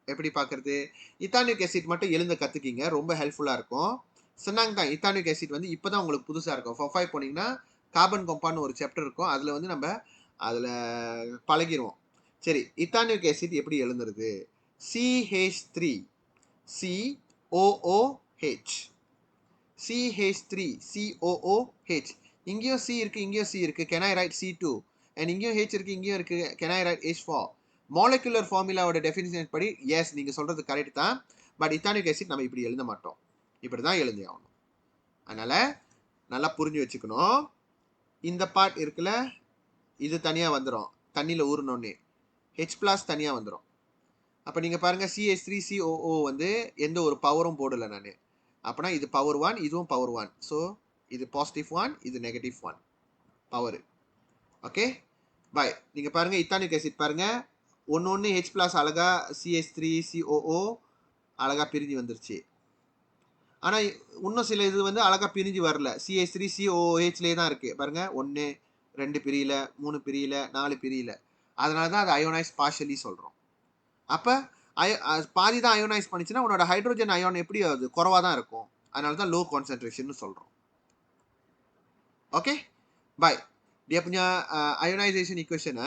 எப்படி பார்க்கறது? இத்தானிக் acid மட்டும் எழுந்த கற்றுக்கிங்க, ரொம்ப ஹெல்ப்ஃபுல்லாக இருக்கும். சொன்னாங்க தான், இத்தானிக் ஆசிட் வந்து இப்போ தான் உங்களுக்கு புதுசாக இருக்கும். FOFI போனீங்கன்னா கார்பன் கம்பவுண்ட் ஒரு சாப்டர் இருக்கும், அதில் வந்து நம்ம அதில் பழகிடுவோம். சரி, இத்தானிக் ஆசிட் எப்படி எழுந்துருது? CH3 COOH CH3 COOH. இங்கேயும் C இருக்கு, இங்கேயும் C இருக்கு. Can I write C2? And இங்கேயும் H இருக்கு, இங்கேயும் இருக்கு. Can I write H4? Molecular ஃபார்முலாவோட டெஃபினிஷன் படி எஸ் நீங்க சொல்றது கரெக்ட் தான். பட் இத்தானிக் ஆசிட் நம்ம இப்படி எழுத மாட்டோம். இப்படி தான் எழுதி ஆகணும். அதனால நல்லா புரிஞ்சு வச்சுக்கணும். இந்த பார்ட் இருக்குல்ல, இது தனியா வந்துடும். தண்ணியில் ஊறினோடனே H பிளஸ் தனியா வந்துடும். அப்போ நீங்க பாருங்க CH3 COO வந்து எந்த ஒரு பவரும் போடலை நான். அப்பனா இது பவர் 1, இதுவும் பவர் 1. ஸோ இது பாசிட்டிவ் 1, இது நெகட்டிவ் 1 பவர். Okay bye. நீங்க பாருங்க இத்தானிக் ஆசிட் பாருங்க, ஒன்று H பிளஸ் அழகா CH3 COO அழகா பிரிஞ்சு வந்துருச்சு. ஆனால் இன்னும் சில இது வந்து அழகா பிரிஞ்சு வரல. CH3 COOHலேயே தான் இருக்கு பாருங்க. 1 2 பிரியல, 3 பிரியல, 4 பிரியல. அதனால தான் அது அயோனைஸ் பார்ஷலி சொல்றோம். அப்போ பாதி தான் அயோனைஸ் பண்ணிச்சுன்னா உன்னோட ஹைட்ரோஜன் அயோன் எப்படி அது குறவா தான் இருக்கும். அதனால தான் லோ கான்சென்ட்ரேஷன் சொல்றோம். Okay bye. dia punya ionization equation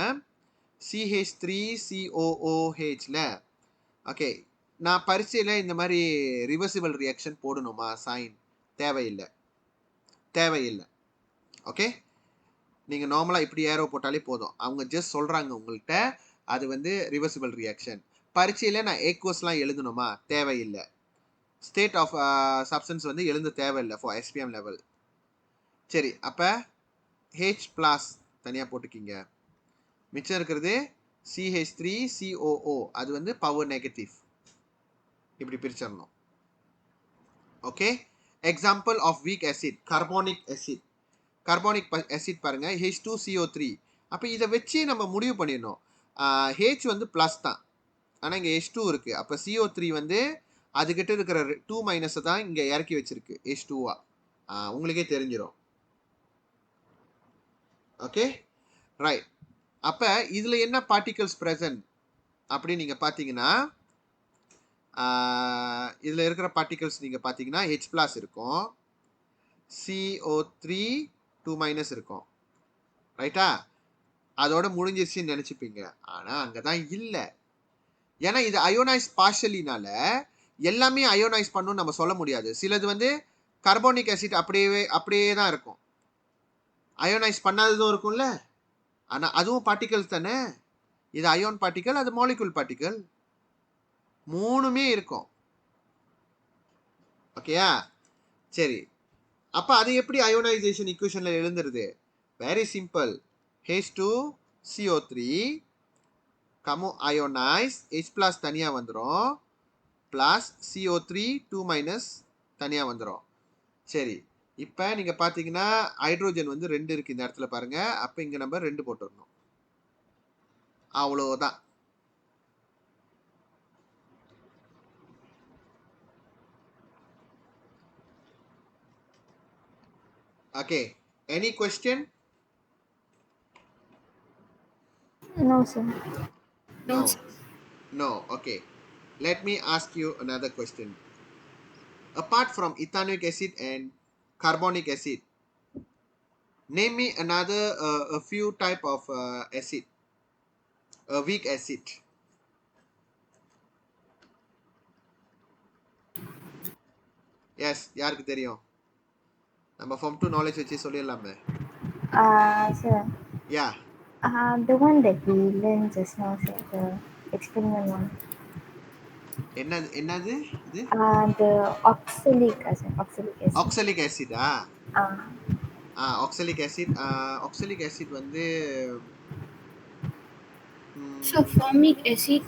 CH3COOHல. ஓகே நான் பரீட்சையில் இந்த மாதிரி ரிவர்சிபிள் ரியாக்ஷன் போடணுமா சைன்? தேவையில்லை, தேவையில்லை. ஓகே நீங்கள் நார்மலாக இப்படி ஏரோ போட்டாலே போதும். அவங்க ஜஸ்ட் சொல்கிறாங்க உங்கள்கிட்ட அது வந்து ரிவர்சிபிள் ரியாக்ஷன். பரீட்சையில் நான் ஏக்வஸ்லாம் எழுதணுமா? தேவையில்லை. ஸ்டேட் ஆஃப் சப்ஸ்டன்ஸ் வந்து எழுத தேவையில்லை ஃபார் SPM லெவல். சரி அப்போ H பிளஸ் தனியாக போட்டுக்கிங்க. மிச்சம் இருக்கிறது CH3COO, அது வந்து பவர் நெகட்டிவ். இப்படி பிரிச்சிடணும். Okay example of weak acid carbonic acid. Carbonic acid பாருங்க H2CO3. அப்போ இதை வச்சு நம்ம முடிவு பண்ணிடணும். H வந்து ப்ளஸ் தான், ஆனால் இங்கே H2 இருக்கு. அப்போ CO3 வந்து அதுக்கிட்ட இருக்கிற 2 மைனஸை தான் இங்கே இறக்கி வச்சிருக்கு H2வா. உங்களுக்கே தெரிஞ்சிடும். Okay right. அப்போ இதில் என்ன பார்ட்டிகல்ஸ் ப்ரெசன்ட் அப்படின்னு நீங்கள் பார்த்தீங்கன்னா, இதில் இருக்கிற பார்ட்டிகல்ஸ் நீங்கள் பார்த்தீங்கன்னா H பிளஸ் இருக்கும், CO3 2 மைனஸ் இருக்கும். ரைட்டா? அதோட முடிஞ்சிருச்சுன்னு நினச்சிப்பீங்க. ஆனால் அங்கே தான் இல்லை. ஏன்னா இது அயோனைஸ் பார்ஷலினால எல்லாமே அயோனைஸ் பண்ணணும்னு நம்ம சொல்ல முடியாது. சிலது வந்து கார்பானிக் ஆசிட் அப்படியே தான் இருக்கும், அயோனைஸ் பண்ணாததும் இருக்கும்ல. ஆனால் அதுவும் பார்ட்டிகல்ஸ் தானே. இது அயோன் பார்ட்டிகல், அது மாலிகுல் பார்ட்டிகல், மூணுமே இருக்கும். ஓகேயா? சரி அப்போ அது எப்படி அயோனைசேஷன் ஈக்குவேஷனில் எழுந்துருது? Very simple. H2CO3 கமோ அயோனைஸ், H பிளஸ் தனியாக வந்துடும், பிளஸ் CO3 2 மைனஸ் தனியாக வந்துடும். சரி இப்போ நீங்கள் பார்த்தீங்கன்னா ஹைட்ரோஜன் வந்து 2 இருக்குது இந்த இடத்துல பாருங்க. அப்போ இங்கே நம்ம 2 போட்டுடணும். அவ்வளோதான். Okay, any question? No, sir. No. No. Okay, let me ask you another question. Apart from ethanoic acid and carbonic acid, name me another a few type of acid, a weak acid. Yes, யாருக்கு தெரியும்? நம்ம form 2 knowledge வச்சு சொல்லிடலாமே. Sir. Yeah. The one that we learned just now, sir, the experiment one. என்னது இது? The oxalic acid. Oxalic acid Ah. oxalic acid. Oxalic acid வந்து So formic acid.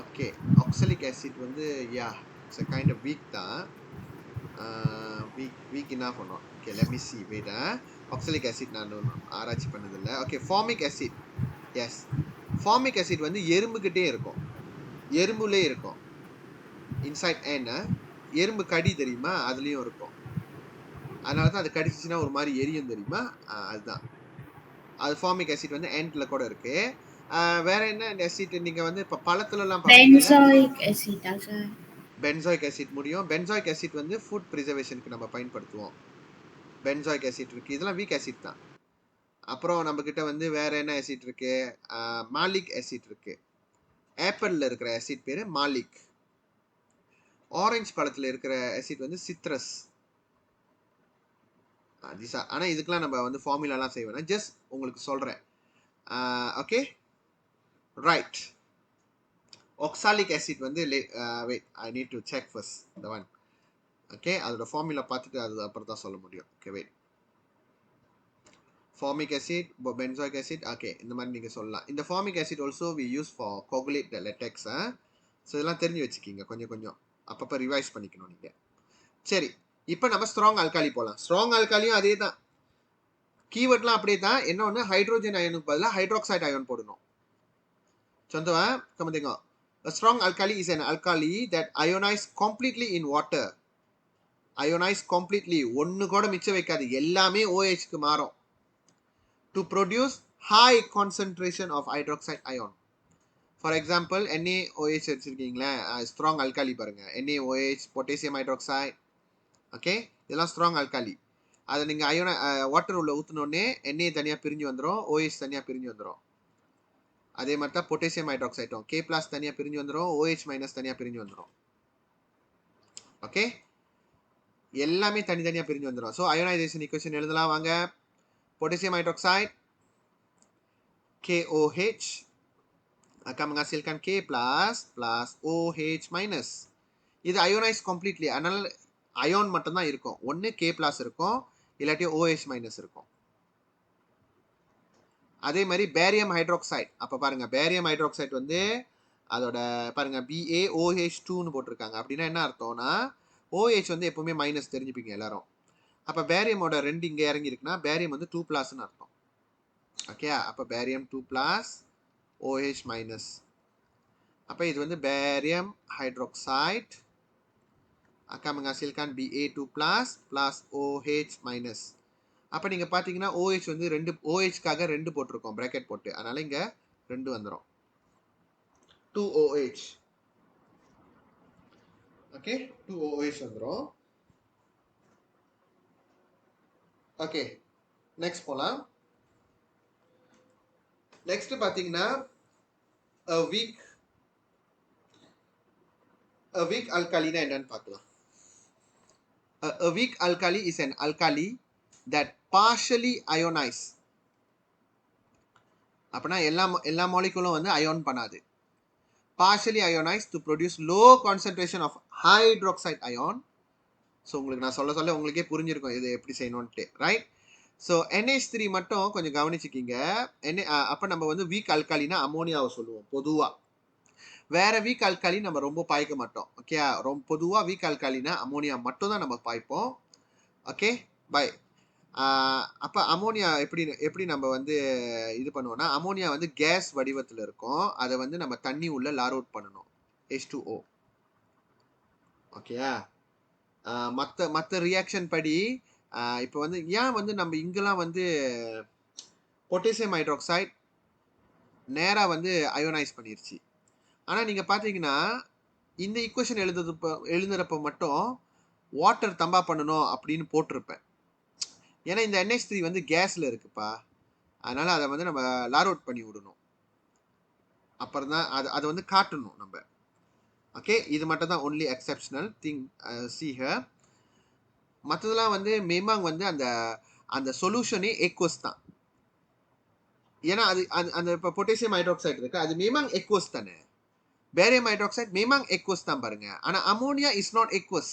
Okay oxalic acid வந்து yeah, it's a kind of weak தான். weak என்ன பண்ணோம்? Okay let me see, wait. oxalic acid நான் ஆராய்ச்சி பண்ணதில்லை. Okay formic acid. Yes formic acid வந்து எறும்புக்கிட்டே இருக்கும், எறும்புலே இருக்கும். இன்சைட் என்ன எறும்பு கடி தெரியுமா, அதுலேயும் இருக்கும். அதனால தான் அது கடிச்சிச்சுன்னா ஒரு மாதிரி எரியும் தெரியுமா, அதுதான் அது. ஃபார்மிக் ஆசிட் வந்து ஆண்ட்ல கூட இருக்கு. வேற என்ன ஆசிட் நீங்க வந்து இப்ப பழத்துலலாம் பென்சாயிக் ஆசிட். பென்சாயிக் ஆசிட் முடியும். பென்சாயிக் ஆசிட் வந்து ஃபுட் ப்ரிசர்வேஷனுக்கு நம்ம பயன்படுத்துவோம். பென்சாயிக் ஆசிட் இருக்கு, இதெல்லாம் வீக் ஆசிட் தான். அப்புறம் நம்ம கிட்ட வந்து வேற என்ன ஆசிட் இருக்கு? மாலிக் ஆசிட் இருக்கு. ஆப்பிள்ல இருக்கிற ஆசிட் பேரு மாலிக். ஆரஞ்சு பழத்துல இருக்கிற ஆசிட் வந்து சிட்ரஸ். ஆனால் இதுக்கெலாம் நம்ம வந்து ஃபார்முலாலாம் செய்வேன், ஜஸ்ட் உங்களுக்கு சொல்கிறேன். Okay, right. ஒக்சாலிக் ஆசிட் வந்து wait, I need to check first the one. Okay, அதோட ஃபார்முலா பார்த்துட்டு அது அப்புறம் தான் சொல்ல முடியும். Okay, wait. Formic acid, benzoic acid, okay, இந்த மாதிரி நீங்கள் சொல்லலாம். இந்த formic acid also we use for coagulate the latex. So இதெல்லாம் தெரிஞ்சு வச்சுக்கிங்க, கொஞ்சம் கொஞ்சம் அப்பப்போ ரிவைஸ் பண்ணிக்கணும் நீங்கள். சரி, இப்போ நம்ம ஸ்ட்ராங் அல்காலி போகலாம். ஸ்ட்ராங் அல்காலியும் அதே தான், கீவேர்ட்லாம் அப்படியே தான். என்ன ஒன்று, ஹைட்ரோஜன் அயனுக்கு பதிலாக ஹைட்ராக்சைடு அயன் போடணும். சொந்தவா கமதிங்க. A strong alkali is an alkali that ionize completely in water. Ionize completely, ஒன்று கூட மிச்சம் வைக்காது, எல்லாமே OH க்கு மாறும். To produce high concentration of hydroxide ion. For example, NaOH வச்சிருக்கீங்களா, strong alkali பாருங்க, NaOH, potassium hydroxide. ஓகே, இதெல்லாம் ஸ்ட்ராங் அல்காலி. அதை நீங்கள் வாட்டர் உள்ள ஊற்றினோடனே Na தனியாக பிரிஞ்சு வந்துடும், OH தனியாக பிரிஞ்சு வந்துடும். அதே மாதிரி தான் பொட்டாசியம் ஹைட்ராக்சைடும் K+ தனியாக பிரிஞ்சு வந்துடும், OH- தனியாக பிரிஞ்சு வந்துடும். ஓகே, எல்லாமே தனித்தனியாக பிரிஞ்சு வந்துடும். ஸோ அயோனைசேஷன் ஈக்குவேஷன் எழுதலாம் வாங்க. Potassium hydroxide KOH akan menghasilkan K+ plus OH-. இது அயோனைஸ் கம்ப்ளீட்லி, அதனால் அயோன் மட்டும்தான் இருக்கும். ஒன்று K+ இருக்கும், இல்லாட்டி OH- இருக்கும். அதே மாதிரி பேரியம் ஹைட்ராக்சைடு, அப்போ பாருங்க, பேரியம் ஹைட்ராக்சைடு வந்து அதோட பாருங்க BaOH2ன்னு போட்டிருக்காங்க. அப்படின்னா என்ன அர்த்தம்னா, OH வந்து எப்பவுமே மைனஸ், தெரிஞ்சுப்பீங்க எல்லாரும். அப்போ பேரியமோட 2 இங்கே இறங்கி இருக்குன்னா பேரியம் வந்து 2+ன்னு அர்த்தம். ஓகே, அப்போ பேரியம் 2+, OH-. அப்போ இது வந்து barium hydroxide akan menghasilkan Ba2+ plus OH-. அப்போ நீங்கள் பார்த்தீங்கன்னா OH வந்து 2, OH-க்காக 2 போட்டிருக்கோம் ப்ராக்கெட் போட்டு, அதனால இங்கே 2 வந்துடும், 2OH. ஓகே, 2OH வந்துடும். ஓகே, நெக்ஸ்ட் போகலாம். நெக்ஸ்ட் பார்த்தீங்கன்னா a weak alkali என்னன்னு பார்க்கலாம். A weak alkali is an alkali that partially ionize. அப்படின்னா எல்லா மாலிகுலும் வந்து அயோன் பண்ணாது. Partially ionize to produce low concentration of hydroxide ion. So உங்களுக்கு நான் சொல்ல உங்களுக்கே புரிஞ்சிருக்கும் இது எப்படி செய்யணும்ட்டு, ரைட்? ஸோ NH3 மட்டும் கொஞ்சம் கவனிச்சுக்கிங்க. அப்போ நம்ம வந்து வீக் அல்காலினா அமோனியாவை சொல்லுவோம் பொதுவாக. வேற வீக் அல்காலி நம்ம ரொம்ப பாய்க்க மாட்டோம். ஓகே, ரொம்ப பொதுவாக வீக் அல்காலினா அமோனியா மட்டும் தான் நம்ம பாய்ப்போம். Okay, bye. அப்போ அமோனியா எப்படி நம்ம வந்து இது பண்ணுவோம்னா, அமோனியா வந்து கேஸ் வடிவத்தில் இருக்கும், அதை வந்து நம்ம தண்ணி உள்ள லார் அவுட் பண்ணணும், H2O. ஓகேயா, மற்ற ரியாக்ஷன் படி இப்போ வந்து ஏன் வந்து நம்ம இங்கெல்லாம் வந்து பொட்டாசியம் ஹைட்ராக்சைடு நேராக வந்து அயோனைஸ் பண்ணிருச்சு. ஆனால் நீங்கள் பார்த்தீங்கன்னா இந்த ஈக்குவேஷன் எழுதுறப்ப மட்டும் வாட்டர் தம்பா பண்ணணும் அப்படின்னு போட்டிருப்பேன். ஏன்னா இந்த NH3 வந்து கேஸில் இருக்குப்பா, அதனால் அதை வந்து நம்ம லார் அவுட் பண்ணி விடணும், அப்புறம் தான் அதை வந்து காட்டணும் நம்ம. ஓகே, இது மட்டும் தான் only exceptional thing. see here, மற்றதெல்லாம் வந்து மேமாங் வந்து அந்த சொல்யூஷனே எக்வஸ் தான். ஏன்னா அது அந்த இப்போ பொட்டாசியம் ஹைட்ராக்சைடு இருக்கு, அது மேமாங் எக்வஸ் தானே. பேரியம் ஹைட்ராக்சைடு மேமாங் எக்வஸ் தான் பாருங்க, ஆனால் ammonia is not aqueous.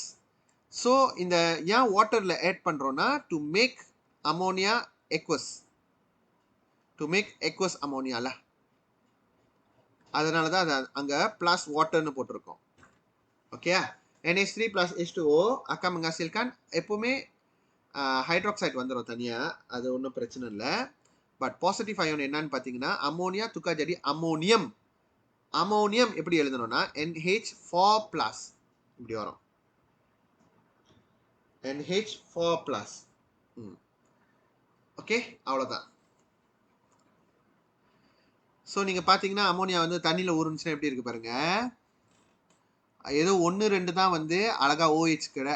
So இந்த ஏன் வாட்டரில் ஆட் பண்ணுறோன்னா to make ammonia aqueous, to make aqueous அமோனியால. அதனால தான் அதை அங்கே ப்ளஸ் வாட்டர்னு போட்டிருக்கோம். Okay, NH3 plus H2O akan menghasilkan எப்பவுமே ஹைட்ராக்சைடு வந்துடும் தனியாக, அது ஒன்றும் பிரச்சனை இல்லை. பட் பாசிட்டிவ் அயோன் என்னன்னு பார்த்தீங்கன்னா அமோனியா துக்கா ஜடி அமோனியம். அமோனியம் எப்படி எழுதணும்னா NH4+, இப்படி வரும், NH4+. ஓகே, அவ்வளோதான். ஸோ நீங்கள் பார்த்தீங்கன்னா அமோனியா வந்து தண்ணியில் ஊறுனுச்சுன்னா எப்படி இருக்கு பாருங்க, ஏதோ 1-2 தான் வந்து அழகாக OH கிட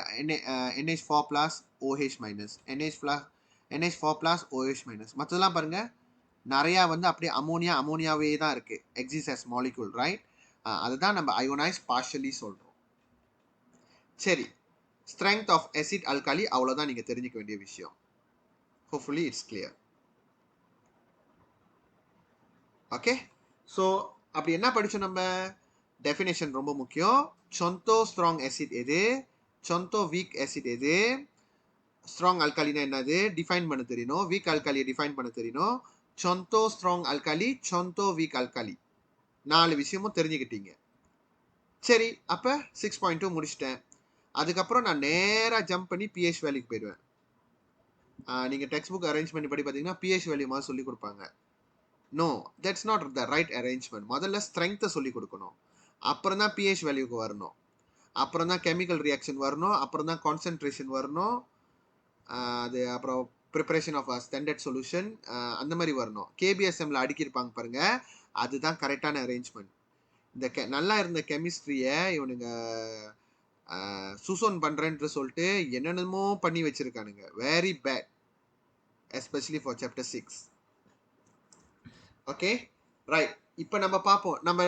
NH4+, OH-, NH4+, OH-. மற்றதெல்லாம் பாருங்க நிறையா வந்து அப்படியே அமோனியாவே தான் இருக்கு, எக்ஸிஸ்ட் as molecule, ரைட்? அதுதான் நம்ம அயோனைஸ் பார்ஷலி சொல்கிறோம். சரி, ஸ்ட்ரென்த் ஆஃப் அசிட் அல்காலி அவ்வளோதான் நீங்கள் தெரிஞ்சுக்க வேண்டிய விஷயம். Hopefully it's clear. Okay, so அப்படி என்ன படிச்சோம் நம்ம? டெஃபினேஷன் ரொம்ப முக்கியம். சொந்தோ ஸ்ட்ராங் ஆசிட் எது, சொந்தோ வீக் ஆசிட் எது, ஸ்ட்ராங் அல்காலினா என்னது டிஃபைன் பண்ண தெரியணும், வீக் அல்காலியை டிஃபைன் பண்ண தெரியணும். சொந்தோ ஸ்ட்ராங் அல்காலி, சொந்தோ வீக் அல்காலி, 4 விஷயமும் தெரிஞ்சுக்கிட்டீங்க. சரி, அப்போ 6.2 முடிச்சிட்டேன். அதுக்கப்புறம் நான் நேராக ஜம்ப் பண்ணி பிஹெச் வேல்யூக்கு போயிடுவேன். நீங்கள் டெக்ஸ்ட் புக் அரேஞ்ச் பண்ணி படி பார்த்தீங்கன்னா பிஹெச் வேல்யூ மாதிரி சொல்லி கொடுப்பாங்க. No, that's not the right arrangement. முதல்ல ஸ்ட்ரென்த்தை சொல்லி கொடுக்கணும், அப்புறம் தான் பிஹெச் வேல்யூக்கு வரணும், அப்புறம் தான் கெமிக்கல் ரியாக்ஷன் வரணும், அப்புறம் தான் கான்சென்ட்ரேஷன் வரணும், அது அப்புறம் preparation of a standard solution, அந்த மாதிரி வரணும். கேபிஎஸ்எம்ல அடுக்கியிருப்பாங்க பாருங்க, அதுதான் கரெக்டான அரேஞ்ச்மெண்ட். இந்த நல்லா இருந்த கெமிஸ்ட்ரியை இவனுங்க சூசோன் பண்ணுறேன்ட்டு சொல்லிட்டு என்னென்னமோ பண்ணி வச்சிருக்கானுங்க. Very bad, especially for chapter 6. Okay, right. இப்போ நம்ம பார்ப்போம். நம்ம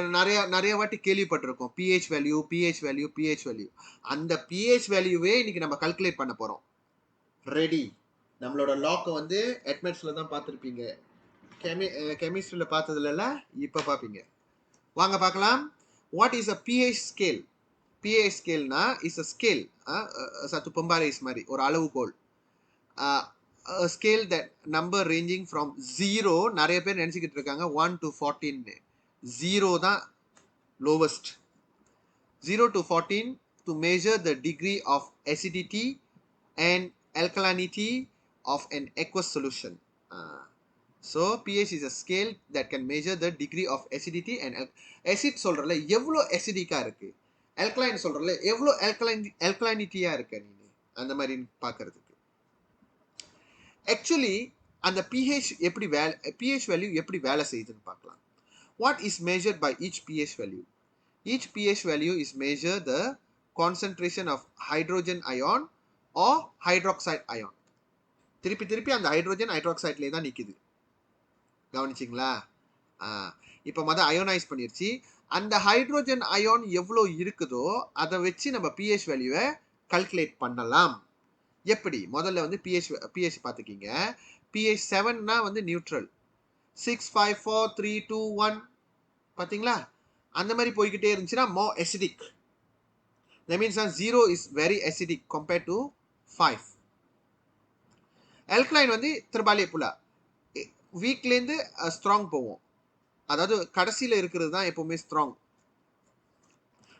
நிறைய வாட்டி கேள்விப்பட்டிருக்கோம் pH value, pH value, pH value. அந்த பிஹெச் வேல்யூவே இன்னைக்கு நம்ம கால்குலேட் பண்ண போகிறோம். ரெடி? நம்மளோட லாக்கை வந்து அட்மெட்ஸில் தான் பார்த்துருப்பீங்க, கெமிஸ்ட்ரியில் பார்த்ததுல இப்போ பார்ப்பீங்க. வாங்க பார்க்கலாம். What is a pH scale? PH ஸ்கேல்னா இஸ் அ ஸ்கேல், சத்து பம்பாரேஸ் மாதிரி ஒரு அளவுகோல். Scale that number ranging from 0, நிறைய பேர் நினச்சிக்கிட்டு இருக்காங்க 1 to 14. 0 தான் lowest. 0 to 14 to measure the degree of acidity and alkalinity of an aqueous solution. So pH is a scale that can measure the degree of acidity and acid சொல்றல எவ்வளோ acidic-ஆ இருக்கு, alkaline சொல்றல எவ்வளோ alkalinity-ஆ இருக்கு நீ, அந்த மாதிரி பார்க்கறதுக்கு. ஆக்சுவலி அந்த pH எப்படி pH வேல்யூ எப்படி வேலை செய்யுதுன்னு பார்க்கலாம். What is measured by each pH value? Each pH value is measure the concentration of hydrogen ion or hydroxide ion. திருப்பி அந்த ஹைட்ரோஜன் ஹைட்ராக்சைட்லேயே தான் நிற்குது. கவனிச்சிங்களா? இப்போ மொதல் அயோனைஸ் பண்ணிருச்சு. அந்த ஹைட்ரோஜன் அயான் எவ்வளோ இருக்குதோ அதை வச்சு நம்ம பிஹெச் வேல்யூவை கல்குலேட் பண்ணலாம். எப்படி? முதல்ல வந்து பிஹெச் பார்த்துக்கிங்க. பிஹெச் 7னா வந்து நியூட்ரல், 6, 5, 4, 3, 2, 1 பார்த்தீங்களா? அந்த மாதிரி போய்கிட்டே இருந்துச்சுன்னா more acidic. That means 0 is very acidic compared to 5. Alkaline வந்து திருபாலே புலா வீக்லேருந்து ஸ்ட்ராங் போவோம். அதாவது கடைசியில் இருக்கிறது தான் எப்பவுமே ஸ்ட்ராங்.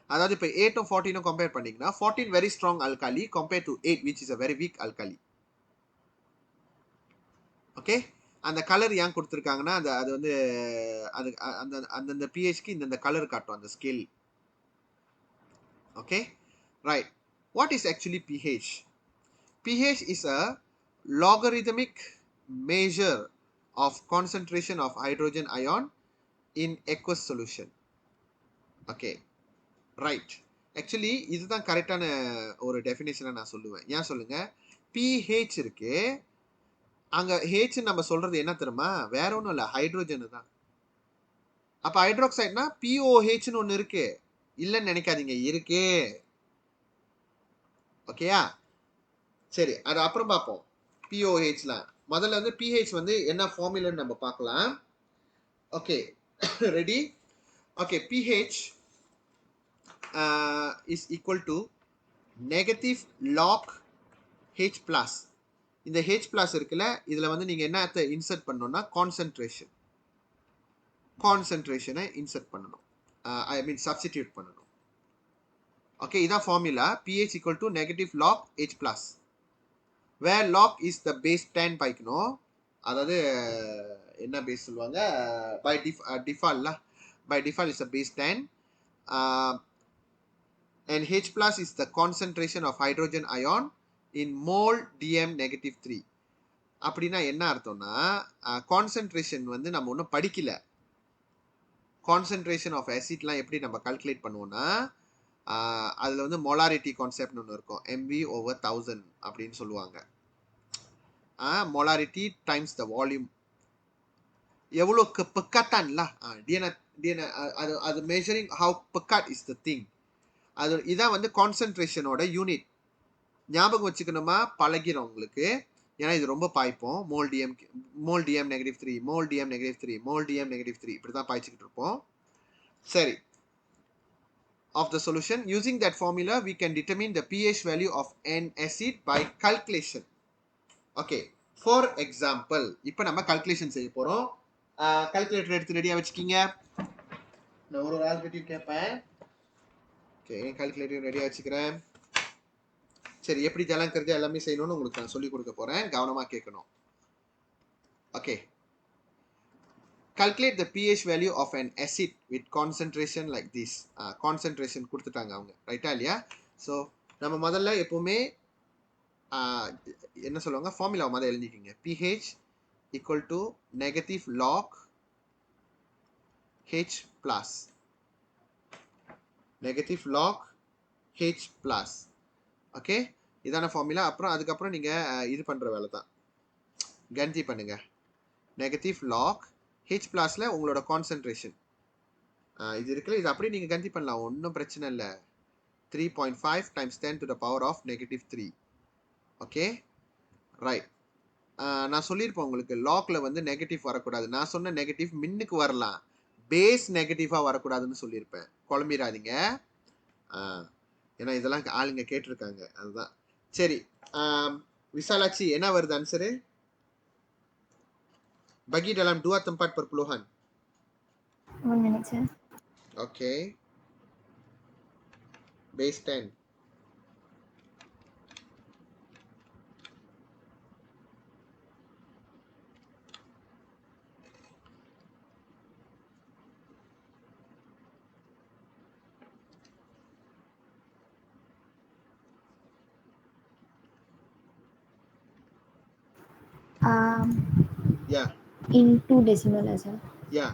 அதாவது இப்போ 8 14 கம்பேர் பண்ணிங்கன்னா 14 very strong alkali compare to 8 which is a very weak alkali. Okay, அந்த கலர் ஏன் கொடுத்துருக்காங்கன்னா அது வந்து அது அந்தந்த பிஹெச்க்கு இந்த கலர் காட்டும் அந்த scale. Okay, right. What is actually pH? pH is a logarithmic measure of concentration of hydrogen ion in aqueous solution. Okay, right. Actually இதுதான் கரெக்டான ஒரு டெஃபினேஷனை நான் சொல்லுவேன். ஏன் சொல்லுங்க? pH இருக்கு, அங்க H நம்ம சொல்றது என்ன தெரியுமா? வேற ஒன்றும் இல்லை, ஹைட்ரோஜன் தான். அப்ப ஹைட்ரோக்சைட்னா POHன்னு ஒன்று இருக்கு, இல்லைன்னு நினைக்காதீங்க, இருக்கு. ஓகேயா? சரி, அது அப்புறம் பார்ப்போம். பிஓஹெச்லாம் முதல்ல வந்து பிஹெச் வந்து என்ன ஃபார்முலான்னு நம்ம பார்க்கலாம். Okay, ready? Okay, pH is equal to negative log H plus. இந்த ஹெச் பிளஸ் இருக்குல்ல, இதில் வந்து நீங்கள் என்னத்தை இன்சர்ட் பண்ணணும்னா கான்சென்ட்ரேஷனை இன்சர்ட் பண்ணணும், ஐ மீன் சப்ஸ்டிடியூட் பண்ணணும். ஓகே, இதான் formula. PH equal to negative log H plus, where log is the base 10 பாய்க்கணும். அதாவது என்ன பேஸ் சொல்லுவாங்க, by default is the base 10, and H plus is the concentration of hydrogen ion in mole dm negative 3. அப்படின்னா என்ன அர்த்தம்னா, concentration வந்து நம்ம ஒன்றும் படிக்கல. கான்சென்ட்ரேஷன் ஆஃப் ஆசிட்லாம் எப்படி நம்ம கால்குலேட் பண்ணுவோம்னா, அதில் வந்து மொலாரிட்டி கான்செப்ட்னு ஒன்று இருக்கும், mv/1000 அப்படின்னு சொல்லுவாங்க. மொலாரிட்டி டைம்ஸ் த வால்யூம், எவ்வளோ பெக்காட்டான்ல, அது மெஷரிங் ஹவு பெக்காட் இஸ் த திங். இதான் வந்து கான்சென்ட்ரேஷனோட யூனிட். ஞாபகம் வச்சுக்கணுமா? பழகிறோம் உங்களுக்கு. ஏன்னா இது ரொம்ப பாய்ப்போம். Mole dm -3 mole dm -3 mole dm -3 இப்படி தான் பாய்ச்சிக்கிட்டு இருப்போம். சரி, of the solution using that formula we can determine the pH value of an acid by calculation. Okay, for example இப்போ நம்ம calculation செய்ய போறோம். கால்குலேட்டர் எடுத்து ரெடியா வச்சுக்கீங்க. நான் ஒரு ஆல்கிட்டையும் கேட்பேன். ஓகே, கால்குலேட்டர் ரெடியா வச்சுக்கிறேன். சரி, எப்படி ஜலம் கருதி எல்லாமே செய்யணும்னு உங்களுக்கு நான் சொல்லி கொடுக்க போறேன். கவனமா கேட்கணும். Okay, calculate the pH value of an acid with concentration like this. Concentration கொடுத்துட்டாங்க அவங்க, ரைட்டா இல்லையா? ஸோ நம்ம முதல்ல எப்பவுமே என்ன சொல்லுவாங்க, ஃபார்முலா மாதிரி எழுதிக்கிங்க. pH equal to negative log H plus. Negative log H பிளஸ். ஓகே, இதான ஃபார்முலா. அப்புறம் அதுக்கப்புறம் நீங்கள் இது பண்ணுற வேலை தான், கந்தி பண்ணுங்க. நெகட்டிவ் லாக் H பிளஸில் உங்களோட கான்சன்ட்ரேஷன் இது இருக்குல்ல, இது அப்படியே நீங்கள் கந்தி பண்ணலாம், ஒன்றும் பிரச்சனை இல்லை. 3.5 times 10 to the power of -3. Okay, right. நான் சொல்லியிருப்பேன் உங்களுக்கு, லாக்ல வந்து நெகட்டிவ் வரக்கூடாது. நான் சொன்ன நெகட்டிவ் மின்னுக்கு வரலாம், பேஸ் நெகட்டிவாக வரக்கூடாதுன்னு சொல்லியிருப்பேன். குழம்பிடாதீங்க, ஏன்னா இதெல்லாம் ஆளுங்க கேட்டிருக்காங்க, அதுதான். சரி, விசாலாட்சி என்ன வருது answer? Bagi dalam 2 tempat perpuluhan. 1 minute, sir. Okay. Base 10. Yeah. In 2 decimal, sir. Yeah.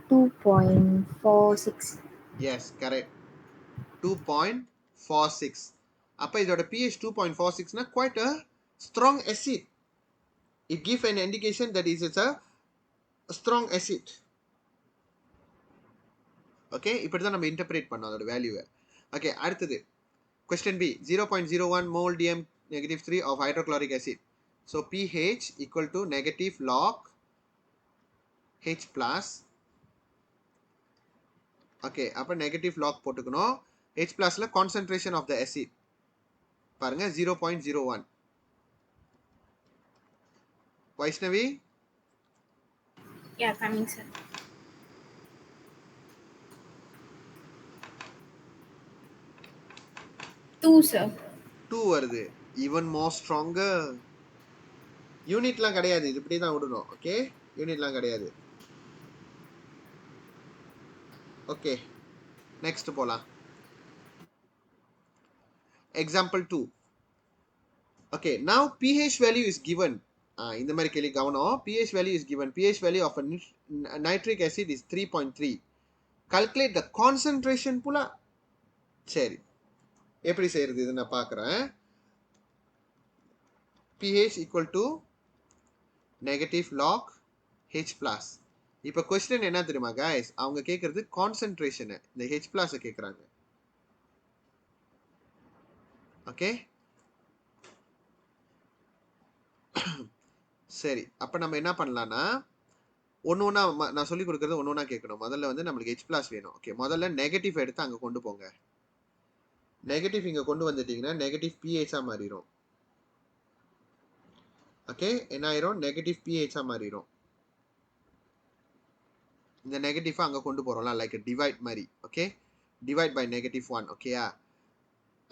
2.46. Yes, correct. 2.46. அப்போ இதோட pH 2.46 quite a strong acid. It gives an indication that it is a strong acid. Okay, இப்படி தான் நம்ம interpret பண்ணோம் அதோட வேல்யூவை. Okay, அடுத்தது question B. 0.01 mole dm -3 of hydrochloric acid. So pH equal to negative log H plus. ஓகே, அப்போ negative log போட்டுக்கணும். H பிளஸ்ல கான்சன்ட்ரேஷன் ஆஃப் த acid பாருங்க 0.01. Vaishnavi? Yeah, coming, sir. 2, sir. 2 வருது. Even more stronger. யூனிட்லாம் கிடையாது, இது இப்படி தான் விடணும். ஓகே, யூனிட்லாம் கிடையாது. ஓகே, நெக்ஸ்ட் போலாம். Example 2. Okay, now pH value is given. இந்த மாதிரி கேள்வி கவனம். pH value is given. pH value of nitric acid is 3.3. Calculate the concentration புல. சரி, எப்படி செய்யறது இது நான் பார்க்குறேன். pH equal to negative log H plus. இப்போ கொஸ்டின் என்ன தெரியுமா guys, அவங்க கேட்கறது கான்சன்ட்ரேஷன், இந்த H plus கேட்குறாங்க. ஓகே, சரி, அப்போ நம்ம என்ன பண்ணலாம்னா ஒன்று ஒன்றா நான் சொல்லி கொடுக்குறது ஒன்று ஒன்றா கேட்கணும். முதல்ல வந்து நம்மளுக்கு H plus வேணும். ஓகே, முதல்ல நெகட்டிவ் எடுத்து அங்கே கொண்டு போங்க. நெகட்டிவ் இங்கே கொண்டு வந்துட்டீங்கன்னா நெகட்டிவ் pH மாறிடும். ஓகே, என்ன ஆயிரும்? நெகட்டிவ் pH மாறிடும். இந்த நெகட்டிவ் அங்கே கொண்டு போகிறோம்ல, லைக் டிவைட் மாதிரி. Okay, divide by -1. ஓகேயா?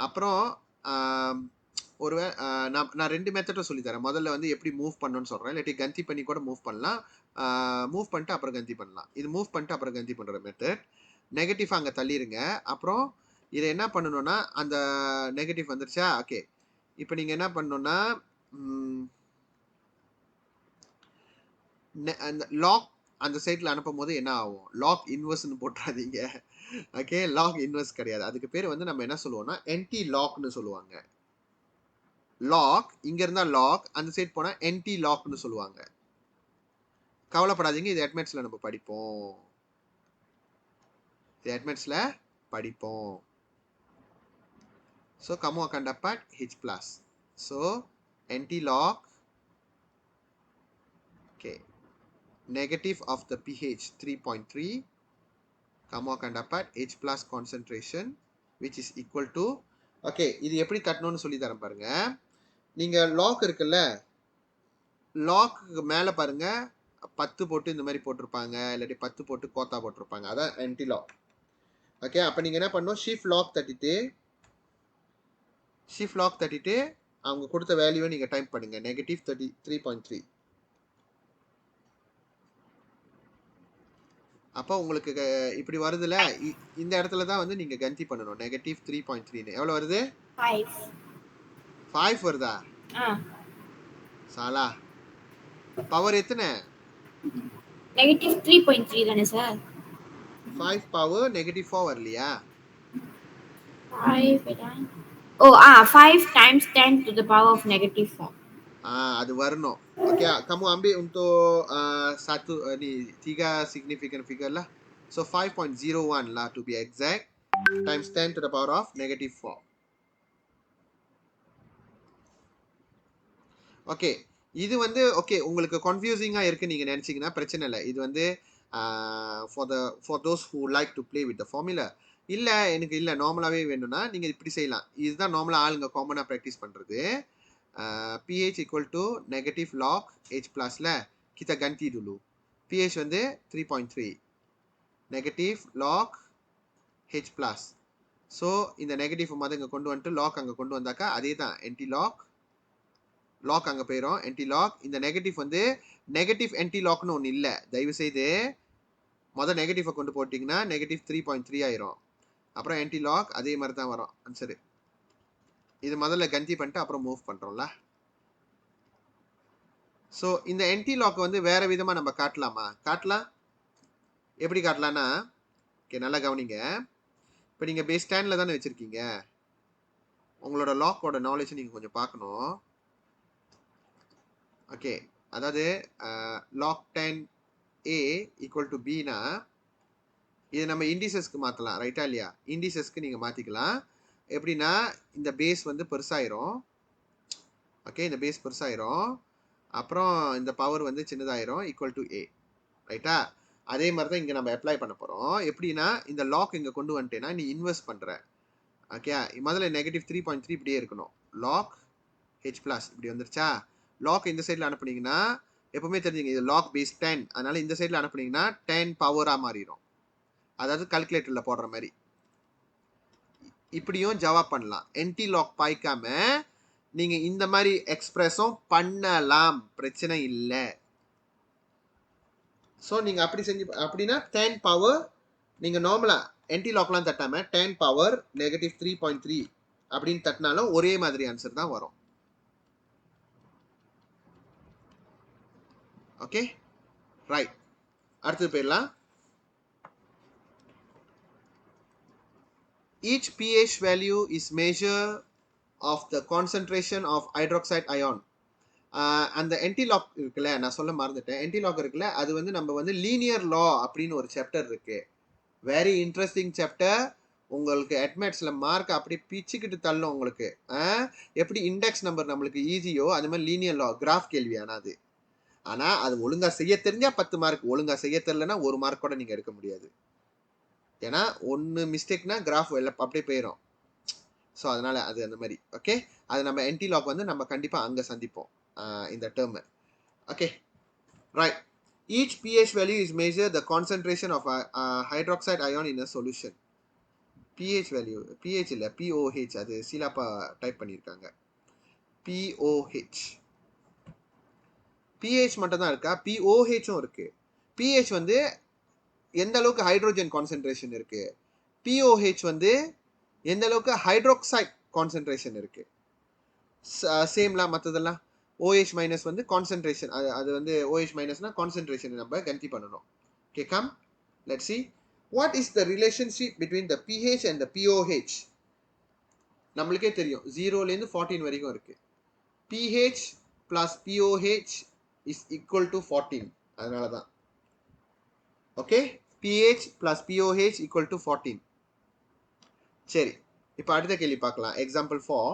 அப்புறம் ஒரு நான் 2 மெத்தடும் சொல்லித்தரேன். முதல்ல வந்து எப்படி மூவ் பண்ணணும்னு சொல்கிறேன், இல்லாட்டி கந்தி பண்ணி கூட மூவ் பண்ணலாம். மூவ் பண்ணிட்டு அப்புறம் கந்தி பண்ணலாம். இது மூவ் பண்ணிட்டு அப்புறம் கந்தி பண்ணுற மெத்தட். நெகட்டிவ் அங்கே தள்ளிடுங்க. அப்புறம் இதை என்ன பண்ணணும்னா, அந்த நெகட்டிவ் வந்துருச்சா? ஓகே, இப்போ நீங்கள் என்ன பண்ணணும்னா அந்த லாக் அந்த சைட்டில் அனுப்பும் போது என்ன ஆகும்? லாக் இன்வெர்ஸ்னு போட்டுறாதீங்க. ஓகே, லாக் இன்வெர்ஸ் கிடையாது. அதுக்கு பேர் வந்து நம்ம என்ன சொல்லுவோம்னா என்டி லாக்னு சொல்லுவாங்க. லாக் இங்க இருந்தா லாக், அந்த சைட் போனா என்டி லாக்னு சொல்லுவாங்க. கவலைப்படாதீங்க, இது அட்மெட்ஸ்ல நம்ம படிப்போம். இது அட்மெட்ஸ்ல படிப்போம். So kamu akan dapat H plus. So anti-log, okay, negative of the pH 3.3, comma கண்டப்பட் H plus concentration which is equal to, okay, இது எப்படி தட்டணும்னு சொல்லி தரேன் பாருங்க. நீங்க லாக் இருக்குல்ல, லாக்கு மேலே பாருங்க 10 போட்டு இந்த மாதிரி போட்டிருப்பாங்க, இல்லாட்டி 10 போட்டு கோத்தா போட்டிருப்பாங்க, அதான் ஆன்டி லாக். ஓகே, அப்போ நீங்கள் என்ன பண்ணணும், ஷிஃப்ட் லாக் தட்டிட்டு அவங்க கொடுத்த வேல்யூவை நீங்கள் டைப் பண்ணுங்க, -33.3. அப்போ உங்களுக்கு இப்படி வருதுல, இந்த இடத்துல தான் வந்து நீங்கள் கந்தி பண்ணணும். -3.3 எவ்வளோ வருது? 5 வருதா? சாலா பவர் எத்தனை? -3.3 தானே சார்? 5 பவர் -4 வரலையா? 5 times 10 to the power of -4. அது வரணும். Okay, kamu ambil untuk satu ni 3 significant figure lah. So 5.01 lah to be exact, times 10 to the power of -4. Okay, இது வந்து ஓகே உங்களுக்கு கன்ஃபியூசிங்காக இருக்குது நீங்கள் நினச்சிங்கன்னா பிரச்சனை இல்லை. இது வந்து for those who like to play with the formula. இல்லை எனக்கு இல்லை நார்மலாகவே வேணும்னா நீங்கள் இப்படி செய்யலாம். இதுதான் நார்மலாக ஆளுங்க காமனாக ப்ராக்டிஸ் பண்ணுறது. pH equal to negative log H plus ல kita ganti dulu. pH வந்து 3.3, negative log H plus. So இந்த நெகட்டிவ் மாதிரி இங்கே கொண்டு வந்துட்டு லாக் அங்கே கொண்டு வந்தாக்கா அதே தான் anti log, லாக் அங்கே போயிடும் anti log. இந்த நெகட்டிவ் வந்து நெகட்டிவ் anti logனு ஒன்று இல்லை, தயவு செய்து மொதல் நெகட்டிவை கொண்டு போட்டிங்கன்னா -3.3 ஆயிரும். அப்புறம் anti log அதே மாதிரி தான் வரும் ஆன்சரு. இது முதல்ல கந்தி பண்ணிட்டு அப்புறம் மூவ் பண்ணுறோம்ல. ஸோ இந்த anti log வந்து வேற விதமாக நம்ம காட்டலாம். எப்படி காட்டலாம்னா, ஓகே நல்லா கவனிங்க. இப்போ நீங்கள் பேஸ் 10ல் தானே வச்சுருக்கீங்க, உங்களோட லாக்கோட நாலேஜ் நீங்கள் கொஞ்சம் பார்க்கணும். ஓகே, அதாவது லாக் 10A ஈக்குவல் டு பினா இது நம்ம இண்டிசஸ்க்கு மாற்றலாம், ரைட்டா இல்லையா? இண்டிசஸ்க்கு நீங்கள் மாற்றிக்கலாம். எப்படின்னா இந்த பேஸ் வந்து பெருசாயிரும். ஓகே, இந்த பேஸ் பெருசாயிரும், அப்புறம் இந்த பவர் வந்து சின்னதாயிரும், ஈக்குவல் டு A, ரைட்டா? அதே மாதிரி தான் இங்கே நம்ம அப்ளை பண்ண போகிறோம். எப்படின்னா இந்த லாக் இங்கே கொண்டு வந்துட்டேன்னா நீ இன்வெஸ்ட் பண்ணுற. ஓகே, முதல்ல -3.3 இப்படியே இருக்கணும். லாக் ஹெச் பிளஸ் இப்படி வந்துருச்சா? லாக் இந்த சைடில் அனுப்புனீங்கன்னா எப்பவுமே தெரிஞ்சுங்க இது லாக் பேஸ் 10, அதனால இந்த சைடில் அனுப்புனீங்கன்னா 10 பவராக மாறிடும். அதாவது கால்குலேட்டரில் போடுற மாதிரி. இப்படியும் ஜவாப் பண்ணலாம். என்டி லாக் பாய்க்காம நீங்கள் இந்த மாதிரி எக்ஸ்பிரஸும் பண்ணலாம், பிரச்சனை இல்லை. ஸோ நீங்கள் அப்படி செஞ்சு அப்படின்னா 10 பவர் நீங்கள் நார்மலாக என்டி லாக்லாம் தட்டாமல் 10 பவர் -3.3 அப்படின்னு தட்டினாலும் ஒரே மாதிரி ஆன்சர் தான் வரும். ஓகே ரைட், அடுத்தது போயிடலாம். Each pH value is measure of the concentration of hydroxide ion. அந்த என்டிலாக் இருக்குல்ல, நான் சொல்ல மறந்துட்டேன். என்டிலாக் இருக்குல்ல, அது வந்து நம்ம வந்து லீனியர் லா அப்படின்னு ஒரு சாப்டர் இருக்கு, வெரி இன்ட்ரெஸ்டிங் சாப்டர். உங்களுக்கு அட்மெட்ஸில் மார்க் அப்படி பிச்சுக்கிட்டு தள்ளும் உங்களுக்கு. எப்படி இண்டெக்ஸ் நம்பர் நம்மளுக்கு ஈஸியோ அது மாதிரி லீனியர் லா கிராஃப் கேள்வி. ஆனால் அது ஒழுங்காக செய்ய தெரிஞ்சால் 10 மார்க், ஒழுங்காக செய்ய தெரிலனா 1 மார்க் கூட நீங்கள் எடுக்க முடியாது. ஏன்னா ஒன்று மிஸ்டேக்னா கிராஃப் எல்லாம் அப்படியே போயிடும். ஸோ அதனால் அது அந்த மாதிரி. ஓகே, அது நம்ம என்டிலாக் வந்து நம்ம கண்டிப்பாக அங்கே சந்திப்போம் இந்த term. Okay right. Each pH value is measure the concentration of hydroxide ion in a solution. pH value, pH இல்லை POH, அது சீலாப்பா டைப் பண்ணியிருக்காங்க. POH, pH மட்டும் தான் இருக்கா? POHும் இருக்கு. pH வந்து எந்த அளவுக்கு ஹைட்ரோஜன் கான்சென்ட்ரேஷன் இருக்கு, POH வந்து எந்த அளவுக்கு ஹைட்ரோக்சைட் கான்சென்ட்ரேஷன் இருக்கு. சேம்லாம் மற்றதெல்லாம் OH மைனஸ் வந்து கான்சென்ட்ரேஷன், அது வந்து OH மைனஸ்னா கான்சென்ட்ரேஷன் நம்ம கந்தி பண்ணணும். Okay come let's see what is the relationship between the pH and the POH. நம்மளுக்கே தெரியும் 0லேருந்து 14 வரைக்கும் இருக்கு. pH plus POH is equal to 14, அதனால தான். Okay, pH plus POH equal to 14. சரி, இப்போ அடுத்த கேள்வி பார்க்கலாம். Example 4.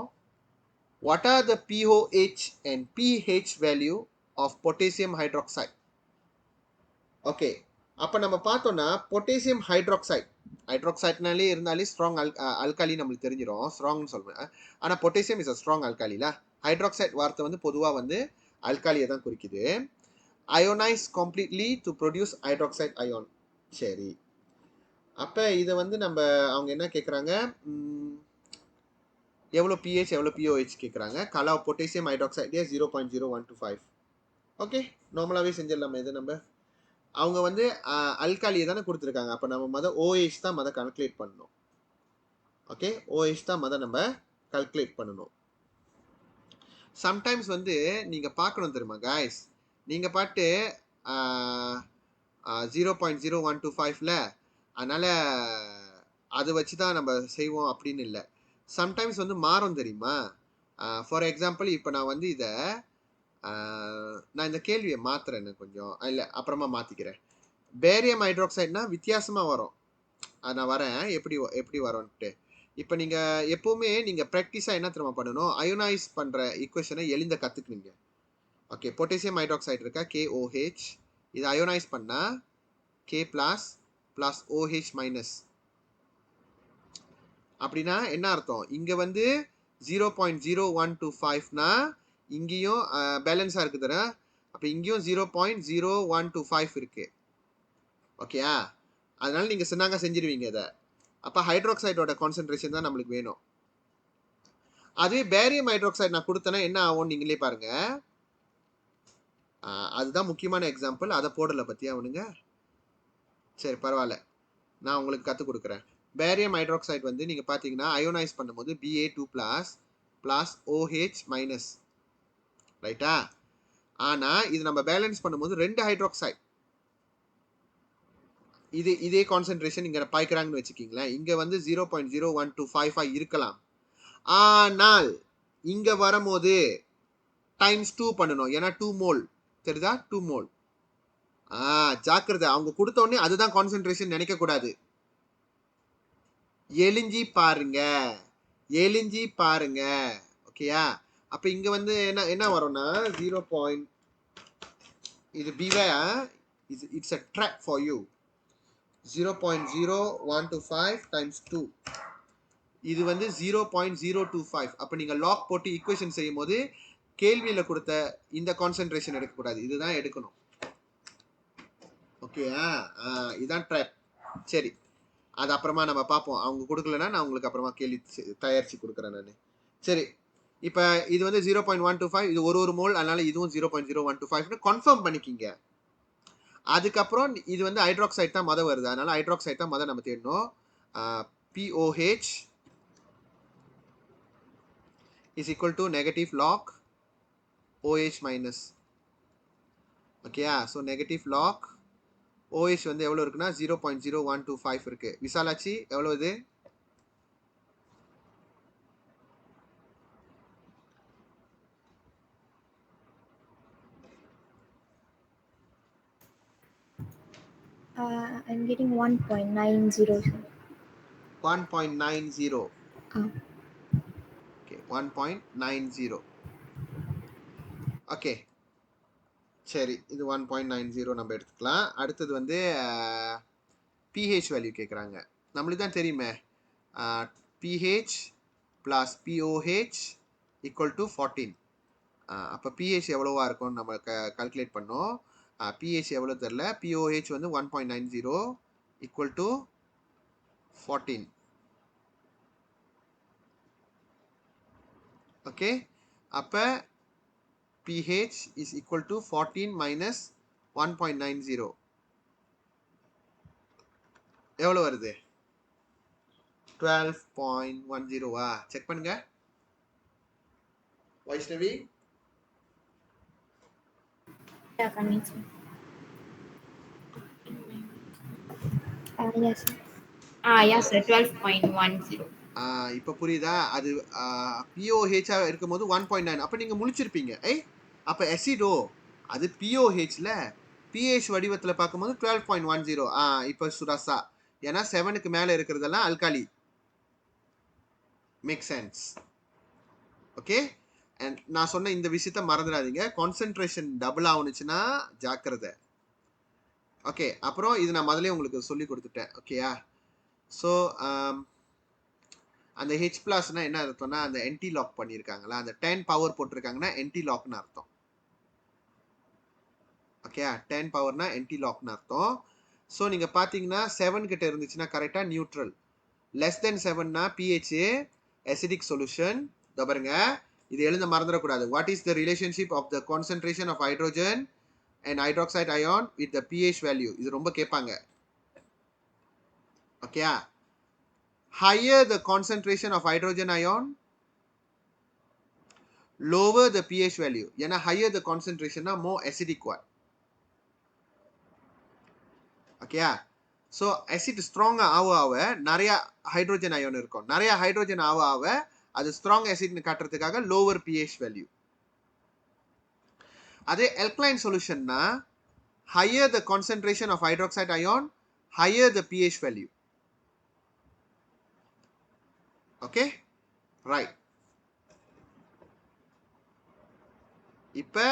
What are the pOH and pH value of potassium hydroxide? Okay, அப்போ நம்ம பார்த்தோம்னா பொட்டேசியம் ஹைட்ராக்சைட்னாலே இருந்தாலே ஸ்ட்ராங் அல்காலி நம்மளுக்கு தெரிஞ்சிடும், ஸ்ட்ராங்னு சொல்லுவேன். ஆனால் பொட்டேசியம் இஸ் அ ஸ்ட்ராங் அல்காலில. ஹைட்ராக்சைட் வார்த்தை வந்து பொதுவாக வந்து அல்காலியை தான் குறிக்குது. Ionise completely to produce hydroxide ion. சரி, அப்போ இதை வந்து நம்ம அவங்க என்ன கேட்குறாங்க, எவ்வளோ பிஹெச் எவ்வளோ பிஓஹெச் கேட்குறாங்க. கலர் பொட்டேசியம் ஹைட்ராக்சைடே 0.0125. ஓகே, நார்மலாகவே செஞ்சிடலாமா இது நம்ம. அவங்க வந்து அல்காலியை தானே கொடுத்துருக்காங்க, அப்போ நம்ம ஓஹெச் தான் கால்குலேட் பண்ணணும். ஓகே, ஓஹெச் தான் நம்ம கால்குலேட் பண்ணணும். சம்டைம்ஸ் வந்து நீங்கள் பார்க்கணும் தெரியுமா காய்ஸ், நீங்கள் பாட்டு 0.0125ல அதனால் அதை வச்சு தான் நம்ம செய்வோம் அப்படின்னு இல்லை. சம்டைம்ஸ் வந்து மாறும் தெரியுமா. ஃபார் எக்ஸாம்பிள் இப்போ நான் வந்து இதை நான் இந்த கேள்வியை மாத்துறேன்னு கொஞ்சம், இல்லை அப்புறமா மாற்றிக்கிறேன். பேரியம் ஹைட்ராக்சைட்னா வித்தியாசமாக வரும், அது நான் வரேன் எப்படி வரும்ன்ட்டு. இப்போ நீங்கள் எப்போவுமே நீங்கள் ப்ராக்டிஸாக என்ன தெரியுமா பண்ணணும், அயோனைஸ் பண்ணுற ஈக்குவேஷனை எளிந்த கற்றுக்குனீங்க. ஓகே, பொட்டேசியம் ஹைட்ராக்சைடு இருக்கா KOH, இது அயோனைஸ் பண்ணால் K ப்ளஸ் OH மைனஸ். அப்படின்னா என்ன அர்த்தம், இங்கே வந்து 0.0125னா இங்கேயும் பேலன்ஸாக இருக்குதுன்னா அப்போ இங்கேயும் 0.0125 இருக்கு. ஓகேயா, அதனால நீங்கள் சொன்னாங்க செஞ்சிருவீங்க இதை. அப்போ ஹைட்ராக்சைடோட கான்சென்ட்ரேஷன் தான் நம்மளுக்கு வேணும். அதுவே பேரியம் ஹைட்ராக்சைடு நான் கொடுத்தேன்னா என்ன ஆகும் நீங்களே பாருங்க. அதுதான் முக்கியமான எக்ஸாம்பிள், அதை போடலை பற்றியா அவனுங்க. சரி பரவாயில்ல, நான் உங்களுக்கு கற்றுக் கொடுக்குறேன். பேரியம் ஹைட்ராக்சைடு வந்து நீங்கள் பார்த்தீங்கன்னா அயோனைஸ் பண்ணும்போது Ba2 ப்ளஸ் OH மைனஸ், ரைட்டா. ஆனால் இது நம்ம பேலன்ஸ் பண்ணும்போது 2 ஹைட்ராக்சைடு இதே கான்சென்ட்ரேஷன் இங்கே பாய்க்கிறாங்கன்னு வச்சுக்கிங்களேன். இங்கே வந்து 0.0125 இருக்கலாம், ஆனால் இங்கே வரும்போது டைம்ஸ் 2 பண்ணணும், ஏன்னா 2 மோல் தெரியுதா, 2 மோல். ஜாக்கிரதை, அவங்க கொடுத்த உடனே அதுதான் கான்சென்ட்ரேஷன் நினைக்க கூடாது. எலிஞ்சி பாருங்க. ஓகேயா, அப்ப இங்க வந்து என்ன வரும்னா 0. இது beware, it's a trap for you. 0.0125 times 2, இது வந்து 0.025. அப்ப நீங்க லாக் போட்டு ஈக்குவேஷன் செய்யும் போது கேள்வியில கொடுத்த இந்த கான்சென்ட்ரேஷன் எடுக்கக்கூடாது, இதுதான் எடுக்கணும். ஓகேயா, இதுதான் ட்ராப். சரி, அது அப்புறமா நம்ம பார்ப்போம், அவங்க கொடுக்கலன்னா நான் உங்களுக்கு அப்புறமா கேள்வி தயாரிச்சு கொடுக்குறேன் நான். சரி, இப்போ இது வந்து 0.125, இது ஒரு மோல், அதனால இதுவும் 0.0125 கன்ஃபார்ம் பண்ணிக்கிங்க. அதுக்கப்புறம் இது வந்து ஹைட்ராக்சைடு தான் வருது, அதனால ஹைட்ராக்சைடு தான் நம்ம தேடணும். POH is equal to negative log OH minus. ஓகேயா, ஸோ நெகட்டிவ் லாக் OH வந்து எவ்வளோ இருக்குன்னா 0.0125 இருக்கு. விசாலாச்சி எவ்வளோ இது? I'm getting 1.90. 1.90. Okay, 1.90. ஓகே சரி, இது 1.90 நம்ம எடுத்துக்கலாம். அடுத்தது வந்து பிஹெச் வேல்யூ கேட்குறாங்க. நம்மளுக்கு தான் தெரியுமே, pH plus pOH equal to 14. அப்போ பிஹெச் எவ்வளோவா இருக்கும்னு நம்ம கால்குலேட் பண்ணோம். பிஹெச் எவ்வளோ தெரில, பிஓஹெச் வந்து 1.90 ஈக்குவல் டு 14. ஓகே, அப்போ pH is equal to 14 minus 1.90. எவ்வளோ வருது? 12.10. செக் பண்ணுங்க Vaishnavi. Yeah, coming soon. Yes, sir. Yes, sir. 12.10. இப்போ புரியுதா? அது பிஓஹெச் இருக்கும்போது 1.9. அப்போ நீங்கள் முழிச்சிருப்பீங்க, அப்போ எசிடோ அது பிஓஹெச்ல பிஹெச் வடிவத்தில் பார்க்கும்போது 12.10. இப்போ சுராசா, ஏன்னா 7க்கு மேலே இருக்கிறதெல்லாம் alkali. Make sense. Okay, and நான் சொன்ன இந்த விஷயத்த மறந்துடாதீங்க. கான்சென்ட்ரேஷன் டபுள் ஆகுனுச்சுன்னா ஜாக்கிரதை. ஓகே, அப்புறம் இது நான் முதலே உங்களுக்கு சொல்லி கொடுத்துட்டேன். ஓகேயா? ஸோ அந்த ஹெச் பிளாஸ்னா என்ன அர்த்தம்னா அந்த என்டி லாக் பண்ணியிருக்காங்களா, அந்த 10 பவர் போட்டிருக்காங்கன்னா என்டி லாக்னு அர்த்தம். ஓகேயா? 10 பவர்னா என்டி லாக்னு அர்த்தம். ஸோ நீங்கள் பார்த்தீங்கன்னா 7 கிட்ட இருந்துச்சுன்னா கரெக்டாக நியூட்ரல், லெஸ் தென் 7னா பிஹெச்ஏ அசிடிக் சொல்யூஷன். பாருங்க, இது எழுத மறந்துடக்கூடாது. What is the relationship of the concentration of hydrogen and hydroxide ion with the pH value? இது ரொம்ப கேட்பாங்க. ஓகேயா? Higher the concentration of hydrogen ion, lower the pH value. ஏன்னா higher the concentration more acidic one. ஓகேயா? So acid ஸ்ட்ராங்காக ஆக நிறைய hydrogen ion இருக்கும். நிறைய ஹைட்ரோஜன் ஆக அது ஸ்ட்ராங் அசிட்னு காட்டுறதுக்காக லோவர் பிஹெச் வேல்யூ. அதே alkaline சொல்யூஷன்னா higher the concentration of hydroxide ion, higher the pH value. Okay, right. இப்போ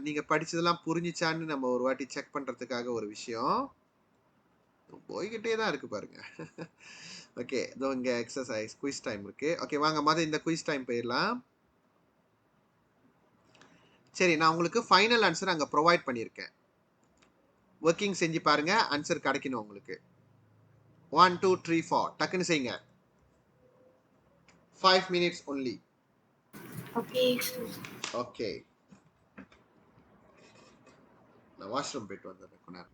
நீங்கள் படித்ததெல்லாம் புரிஞ்சிச்சான்னு நம்ம ஒரு வாட்டி செக் பண்ணுறதுக்காக ஒரு விஷயம் போய்கிட்டே தான் இருக்கு பாருங்க. ஓகே, இதோ இங்கே எக்ஸசைஸ் குயிஸ் டைம் இருக்கு. ஓகே, வாங்க மொதல் இந்த குயிஸ் டைம் போயிடலாம். சரி, நான் உங்களுக்கு ஃபைனல் ஆன்சர் அங்கே ப்ரொவைட் பண்ணியிருக்கேன். ஒர்க்கிங் செஞ்சு பாருங்க, ஆன்சர் கிடைக்கணும் உங்களுக்கு. 1 2 3 4 டக்குன்னு செய்யுங்க. 5 minutes only. Okay. ஓகே, நான் வாஷ்ரூம் போயிட்டு வந்துடுறேன் கொஞ்ச நேரம்.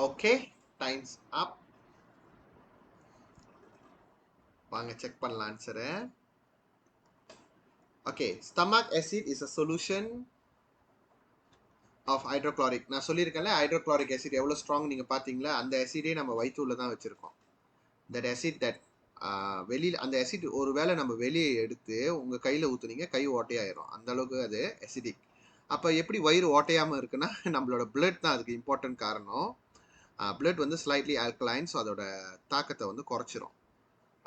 Okay, times up. வாங்க செக் பண்ணலாம் ஆன்சரை. Okay, stomach acid is a solution of hydrochloric. நான் சொல்லியிருக்கேன்ல ஹைட்ரோக்ளோரிக் ஆசிட் எவ்வளோ ஸ்ட்ராங் நீங்கள் பார்த்தீங்களா, அந்த ஆசிடே நம்ம வயிற்றுல தான் வச்சுருக்கோம். தட் ஆசிட் தட் வெளியில் அந்த ஆசிட் ஒரு வேளை நம்ம வெளியே எடுத்து உங்கள் கையில் ஊற்றுனீங்க கை ஓட்டையாயிரும், அந்த அளவுக்கு அது அசிடிக். அப்போ எப்படி வயிறு ஓட்டையாமல் இருக்குன்னா நம்மளோட பிளட் தான் அதுக்கு இம்பார்ட்டன்ட் காரணம். பிளட் வந்து ஸ்லைட்லி ஆல்கலைன், ஸோ அதோட தாக்கத்தை வந்து குறைச்சிரும்.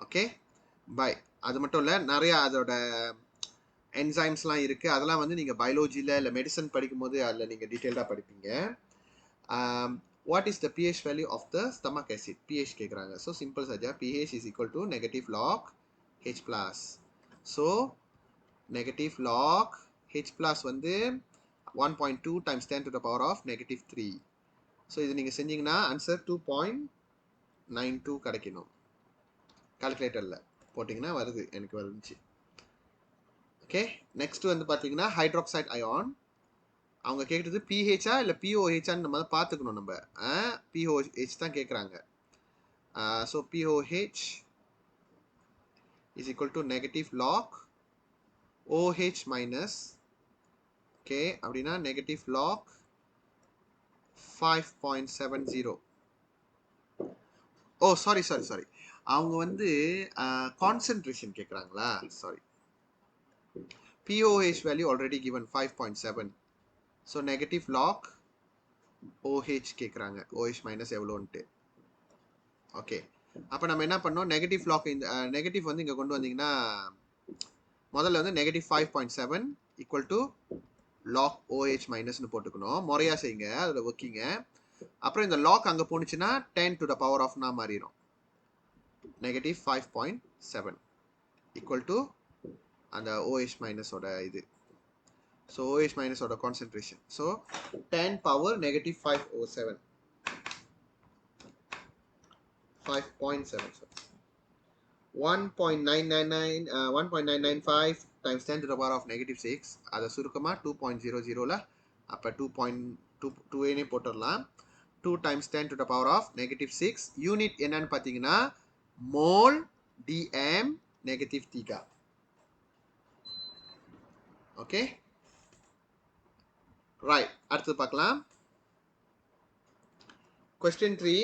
Okay, by. அது மட்டும் இல்லை, நிறையா அதோட என்சைம்ஸ்லாம் இருக்குது. அதெல்லாம் வந்து நீங்கள் பயாலஜியில் இல்லை மெடிசன் படிக்கும்போது அதில் நீங்கள் டீட்டெயில்டாக படிப்பீங்க. What is the pH value of the stomach acid? pH கேட்குறாங்க. ஸோ சிம்பிள் சஜா, pH is equal to negative log H plus. So negative log H plus வந்து 1.2 times 10 to the power of negative 3. So இது நீங்கள் செஞ்சீங்கன்னா answer 2.92 கிடைக்கணும். கால்குலேட்டரில் போட்டிங்கன்னா வருது, எனக்கு வந்துச்சு. ஓகே, நெக்ஸ்ட் வந்து பார்த்தீங்கன்னா ஹைட்ராக்சைடு அயான். அவங்க கேட்குறது பிஹெச்சா இல்லை பிஓஹெச்சான்னு நம்ம தான் பார்த்துக்கணும். நம்ம பிஓஹெச் தான் கேட்குறாங்க. So pOH is equal to negative log OH minus. Okay, அப்படின்னா நெகட்டிவ் லாக் 5.70. ஓ சாரி, அவங்க வந்து கான்சென்ட்ரேஷன் கேட்குறாங்களா? Sorry, pOH value already given 5.7. So negative log OH கேட்குறாங்க, OH மைனஸ் எவ்வளோன்ட்டு. ஓகே, அப்போ நம்ம என்ன பண்ணோம், நெகட்டிவ் லாக் இந்த நெகட்டிவ் வந்து இங்கே கொண்டு வந்தீங்கன்னா முதல்ல வந்து negative 5.7 equal to log OH மைனஸ்னு போட்டுக்கணும். முறையாக செய்யுங்க அதோட ஒர்க்கிங்க. அப்புறம் இந்த லாக் அங்கே போணுச்சுன்னா 10 டு த பவர் ஆஃப்னா மாறிடும். நெகட்டிவ் 5.7 ஈக்குவல் டு அந்த OH மைனஸோட இது. ஸோ OH மைனஸோட concentration. So 10 power negative 507 5.7 1.995 times 10 to the power of negative 6. அதை சுருக்கமாக 2.00ல அப்போ 2.2 போட்டுடலாம். 2 times 10 to the power of negative 6. Unit என்னன்னு பார்த்தீங்கன்னா mole dm negative theta. Okay, right, அடுத்து பார்க்கலாம். கொஸ்டின் 3.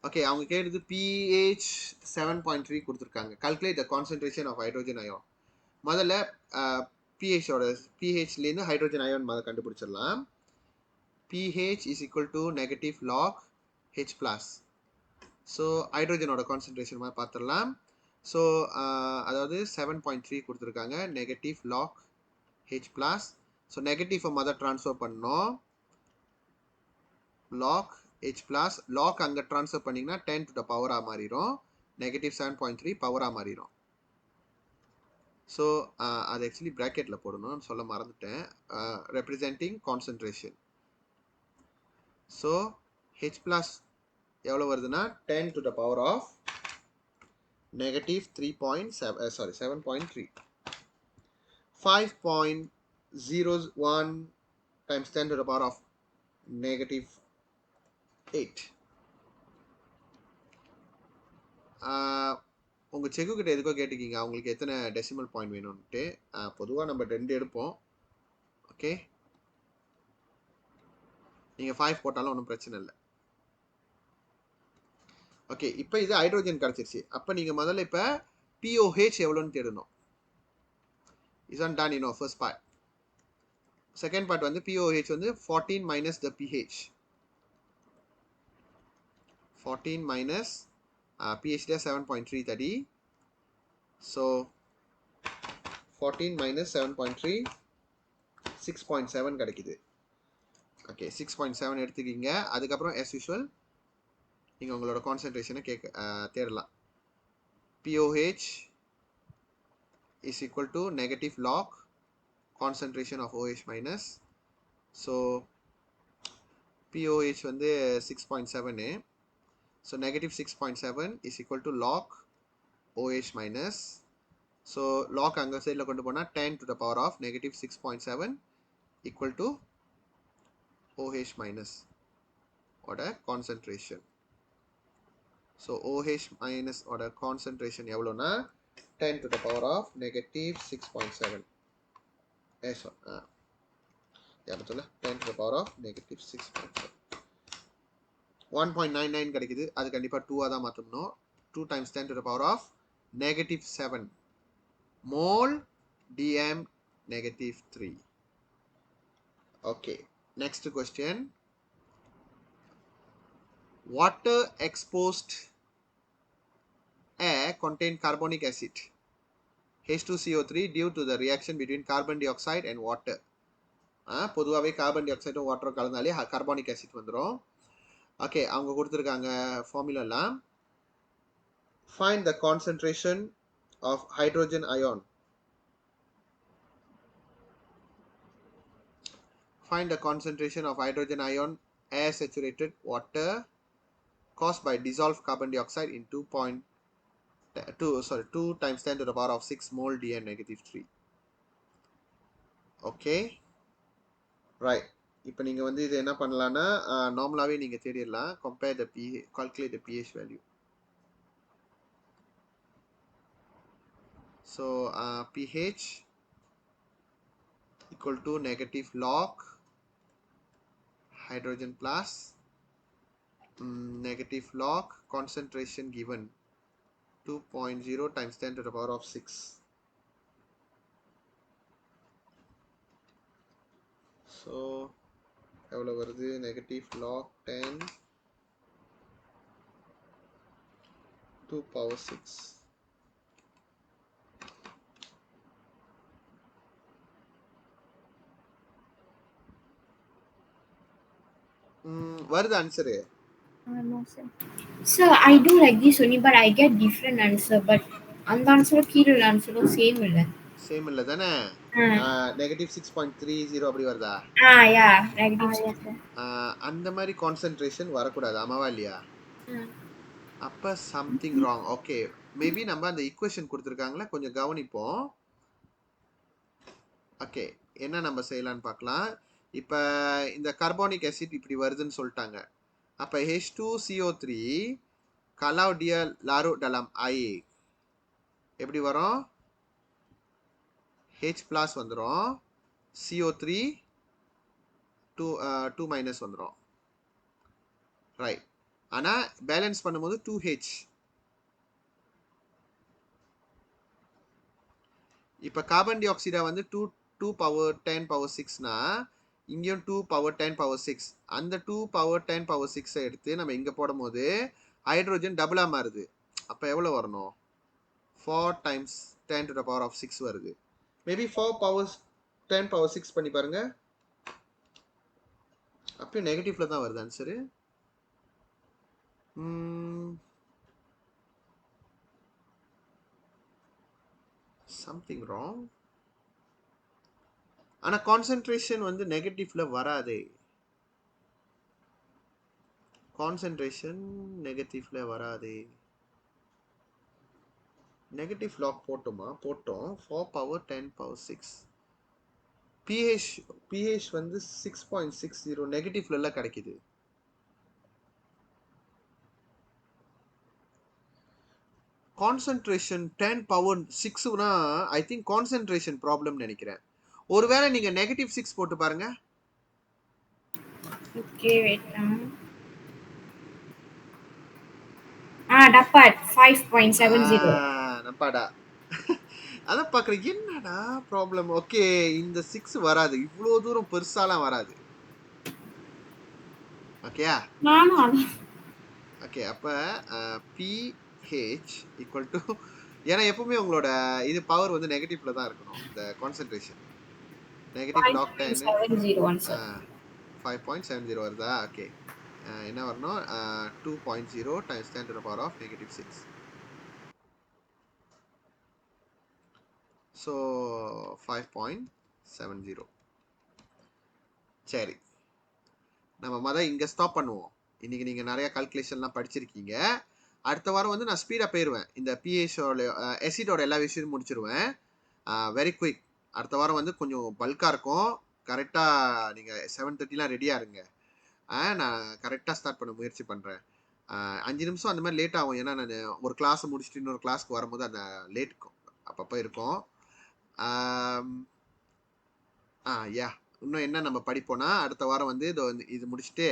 ஓகே, அவங்க கேட்டது pH 7.3 கொடுத்துருக்காங்க. Calculate the concentration of hydrogen ion. முதல்ல பிஹெச்சோட பிஹெச்லேருந்து ஹைட்ரோஜன் அயான் முதல்ல கண்டுபிடிச்சிடலாம். pH is equal to negative log H plus. So ஹைட்ரோஜனோட கான்சன்ட்ரேஷன் மாதிரி பார்த்துடலாம். ஸோ அதாவது 7.3 கொடுத்துருக்காங்க, negative log H plus. So negative மொதல் ட்ரான்ஸ்ஃபர் பண்ணோம், லாக் ஹெச் பிளாஸ். லாக் அங்கே ட்ரான்ஸ்ஃபர் பண்ணிங்கன்னா 10 to the பவராக மாறிடும், நெகட்டிவ் 7.3 பவராக மாறிடும். ஸோ அது ஆக்சுவலி ப்ராக்கெட்டில் போடணும்னு சொல்ல மறந்துட்டேன், ரெப்ரசென்டிங் கான்சன்ட்ரேஷன். ஸோ ஹெச் பிளாஸ் எவ்வளோ வருதுன்னா 10 to the power of negative 7.3. 5.01 times 10 to the power of negative 8. உங்கள் செக்கு கிட்ட எதுக்கோ கேட்டுக்கிங்க அவங்களுக்கு எத்தனை டெசிமல் பாயிண்ட் வேணும்ன்ட்டு. பொதுவாக நம்ம 2 எடுப்போம். ஓகே, நீங்கள் 5 போட்டாலும் ஒன்றும் பிரச்சனை இல்லை. ஓகே, இப்போ இது ஹைட்ரோஜன் கிடச்சிருச்சு. அப்போ நீங்கள் முதல்ல இப்போ POH எவ்வளோன்னு தேடணும். இதான் ton you know first part. Second part வந்து POH வந்து 14 minus the pH. 14 minus pH 7.330. So 14 minus 7.3 6.7 கிடைக்குது. ஓகே, 6.7 எடுத்துக்கிங்க. அதுக்கப்புறம் as usual நீங்கள் உங்களோட கான்சன்ட்ரேஷனை தேடலாம். POH is equal to negative log concentration of OH minus. So POH வந்து 6.7. So negative 6.7 is equal to log OH minus. So log அங்கே சைடில் கொண்டு போனால் 10 to the power of negative 6.7 equal to OH minus ஓட concentration. So OH minus ஓட concentration எவ்வளோனா 10 to the power of negative 6.7. சொல்ல 10 to the power of negative 6.7. 1.99 கிடைக்குது. அது கண்டிப்பாக 2 தான் மாற்றணும். 2 times 10 to the power of negative 7 mole dm negative 3. Okay, next question. Water exposed air contain carbonic acid H2CO3 due to the reaction between carbon dioxide and water. பொதுவாகவே carbon டை ஆக்சைடும் வாட்டரும் கலந்தாலே கார்பானிக் ஆசிட் வந்துடும். Okay, அவங்க கொடுத்துருக்காங்க ஃபார்முலாலாம். Find the concentration of hydrogen ion. Find the concentration of hydrogen ion air saturated water caused by dissolved carbon dioxide in 2 times 10 to the power of 6 mole dn negative 3. Okay, right. இப்போ நீங்கள் வந்து இது என்ன பண்ணலான்னா நார்மலாகவே நீங்கள் தேடிடலாம். Compare the calculate the pH value. So pH equal to negative log hydrogen plus negative log concentration given 2.0 times 10 to the power of 6. So எவ்வளோ வருது? negative log 10 2 power 6. வருது answer? No, sir. Sir, I do like this only, but I get different answer. But அந்த ஆன்சரும் கீழே ஆன்சரும் same இல்லை. Same இல்லை தானே? நெகட்டிவ் 6.30 அப்படி வருதா? Yeah, negative. Yes, sir. அந்த மாதிரி கான்சன்ட்ரேஷன் வரக்கூடாது, ஆமாவா இல்லையா? அப்போ சம்திங் ராங். ஓகே, மேபி நம்ம அந்த ஈக்குவேஷன் கொடுத்துருக்காங்களா கொஞ்சம் கவனிப்போம். ஓகே, என்ன நம்ம செய்யலான்னு பார்க்கலாம். இப்போ இந்த கார்பானிக் ஆசிட் இப்படி வருதுன்னு சொல்லிட்டாங்க. அப்போ H2CO3 kalau dia larut dalam air எப்படி வரும்? H plus வந்துடும், CO3 2 மைனஸ் வந்துடும், ரைட். ஆனால் பேலன்ஸ் பண்ணும்போது 2H. இப்போ கார்பன் டை ஆக்சைடை வந்து 2 பவர் 10 பவர் 6னா இங்கேயும் 2 பவர் 10 பவர் 6. அந்த 2 பவர் 10 பவர் 6 எடுத்து நம்ம இங்கே போடும்போது ஹைட்ரோஜன் டபுளாக மாறுது. அப்போ எவ்வளோ வரணும்? 4 times 10 to the power of 6 வருது. மேபி 4 பவர்ஸ் 10 பவர் 6 பண்ணி பாருங்க, அப்பயும் நெகட்டிவ்ல தான் வருது ஆன்சரு. Something wrong. ஆனால் கான்சென்ட்ரேஷன் வந்து நெகட்டிவ்ல வராதே. கான்சென்ட்ரேஷன் நெகட்டிவ்ல வராதே. நெகட்டிவ் லாக் போட்டோமா? போட்டோம். 4 பவர் 10 பவர் 6. பிஹெச் வந்து 6.60 நெகட்டிவ்ல கிடைக்குது. கான்சென்ட்ரேஷன் 10 பவர் 6னா ஐ திங்க் கான்சென்ட்ரேஷன் ப்ராப்ளம் நினைக்கிறேன். ஒருவேளை நீங்க -6 போட்டு பாருங்க. Okay wait. டப்பாட் 5.70. நப்பாடா. அதான் பாக்குறேன் என்னடா ப்ராப்ளம். ஓகே, இந்த 6 வராது, இவ்வளோ தூரம் பெருசாலாம் வராது. ஓகேயா? ஓகே, அப்ப பிஹெச் ஈக்குவல் டு, ஏன்னா எப்பவுமே உங்களோட இது பவர் வந்து நெகட்டிவ்ல தான் இருக்கணும். இந்த கான்சென்ட்ரேஷன் நெகட்டிவ் லாக் 10 5.70 வருதா? ஓகே, என்ன வரணும்? 2.0 times 10 to the power of -6. So 5.70. சரி, நம்ம இங்கே ஸ்டாப் பண்ணுவோம். இன்னைக்கு நீங்கள் நிறைய கால்குலேஷன்லாம் படிச்சிருக்கீங்க. அடுத்த வாரம் வந்து நான் ஸ்பீடாக போயிடுவேன். இந்த பிஹெச்சோட எசிடோட எல்லா விஷயமும் முடிச்சிருவேன். Very quick. அடுத்த வாரம் வந்து கொஞ்சம் பல்காக இருக்கும். கரெக்டாக நீங்கள் 7:30 ரெடியாக இருங்க. நான் கரெக்டாக ஸ்டார்ட் பண்ண முயற்சி பண்ணுறேன். 5 நிமிஷம் அந்த மாதிரி லேட் ஆகும். ஏன்னா நான் ஒரு கிளாஸை முடிச்சுட்டு இன்னொரு கிளாஸ்க்கு வரும்போது அந்த லேட் அப்பப்போ இருக்கும். யா, இன்னும் என்ன நம்ம படிப்போம்னா அடுத்த வாரம் வந்து இது முடிச்சுட்டு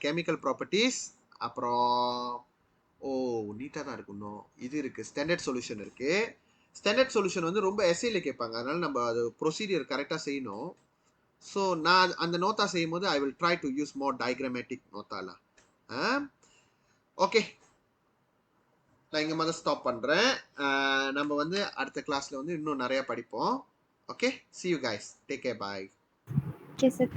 கெமிக்கல் ப்ராப்பர்ட்டிஸ், அப்புறம் நீட்டாக தான் இருக்கு. இன்னும் இது இருக்குது, ஸ்டாண்டர்ட் சொல்யூஷன் இருக்குது. ஸ்டாண்டர்ட் சொல்யூஷன் வந்து ரொம்ப எஸ்ஐயில் கேட்பாங்க, அதனால நம்ம அது ப்ரொசீடியர் கரெக்டாக செய்யணும். ஸோ நான் அந்த நோத்தா செய்யும் போது I will try to use more diagrammatic நோத்தாலாம். ஓகே, நான் இங்கே மாதிரி ஸ்டாப் பண்ணுறேன். நம்ம வந்து அடுத்த கிளாஸில் வந்து இன்னும் நிறையா படிப்போம். Okay, see you guys, take care, bye. Okay, sir.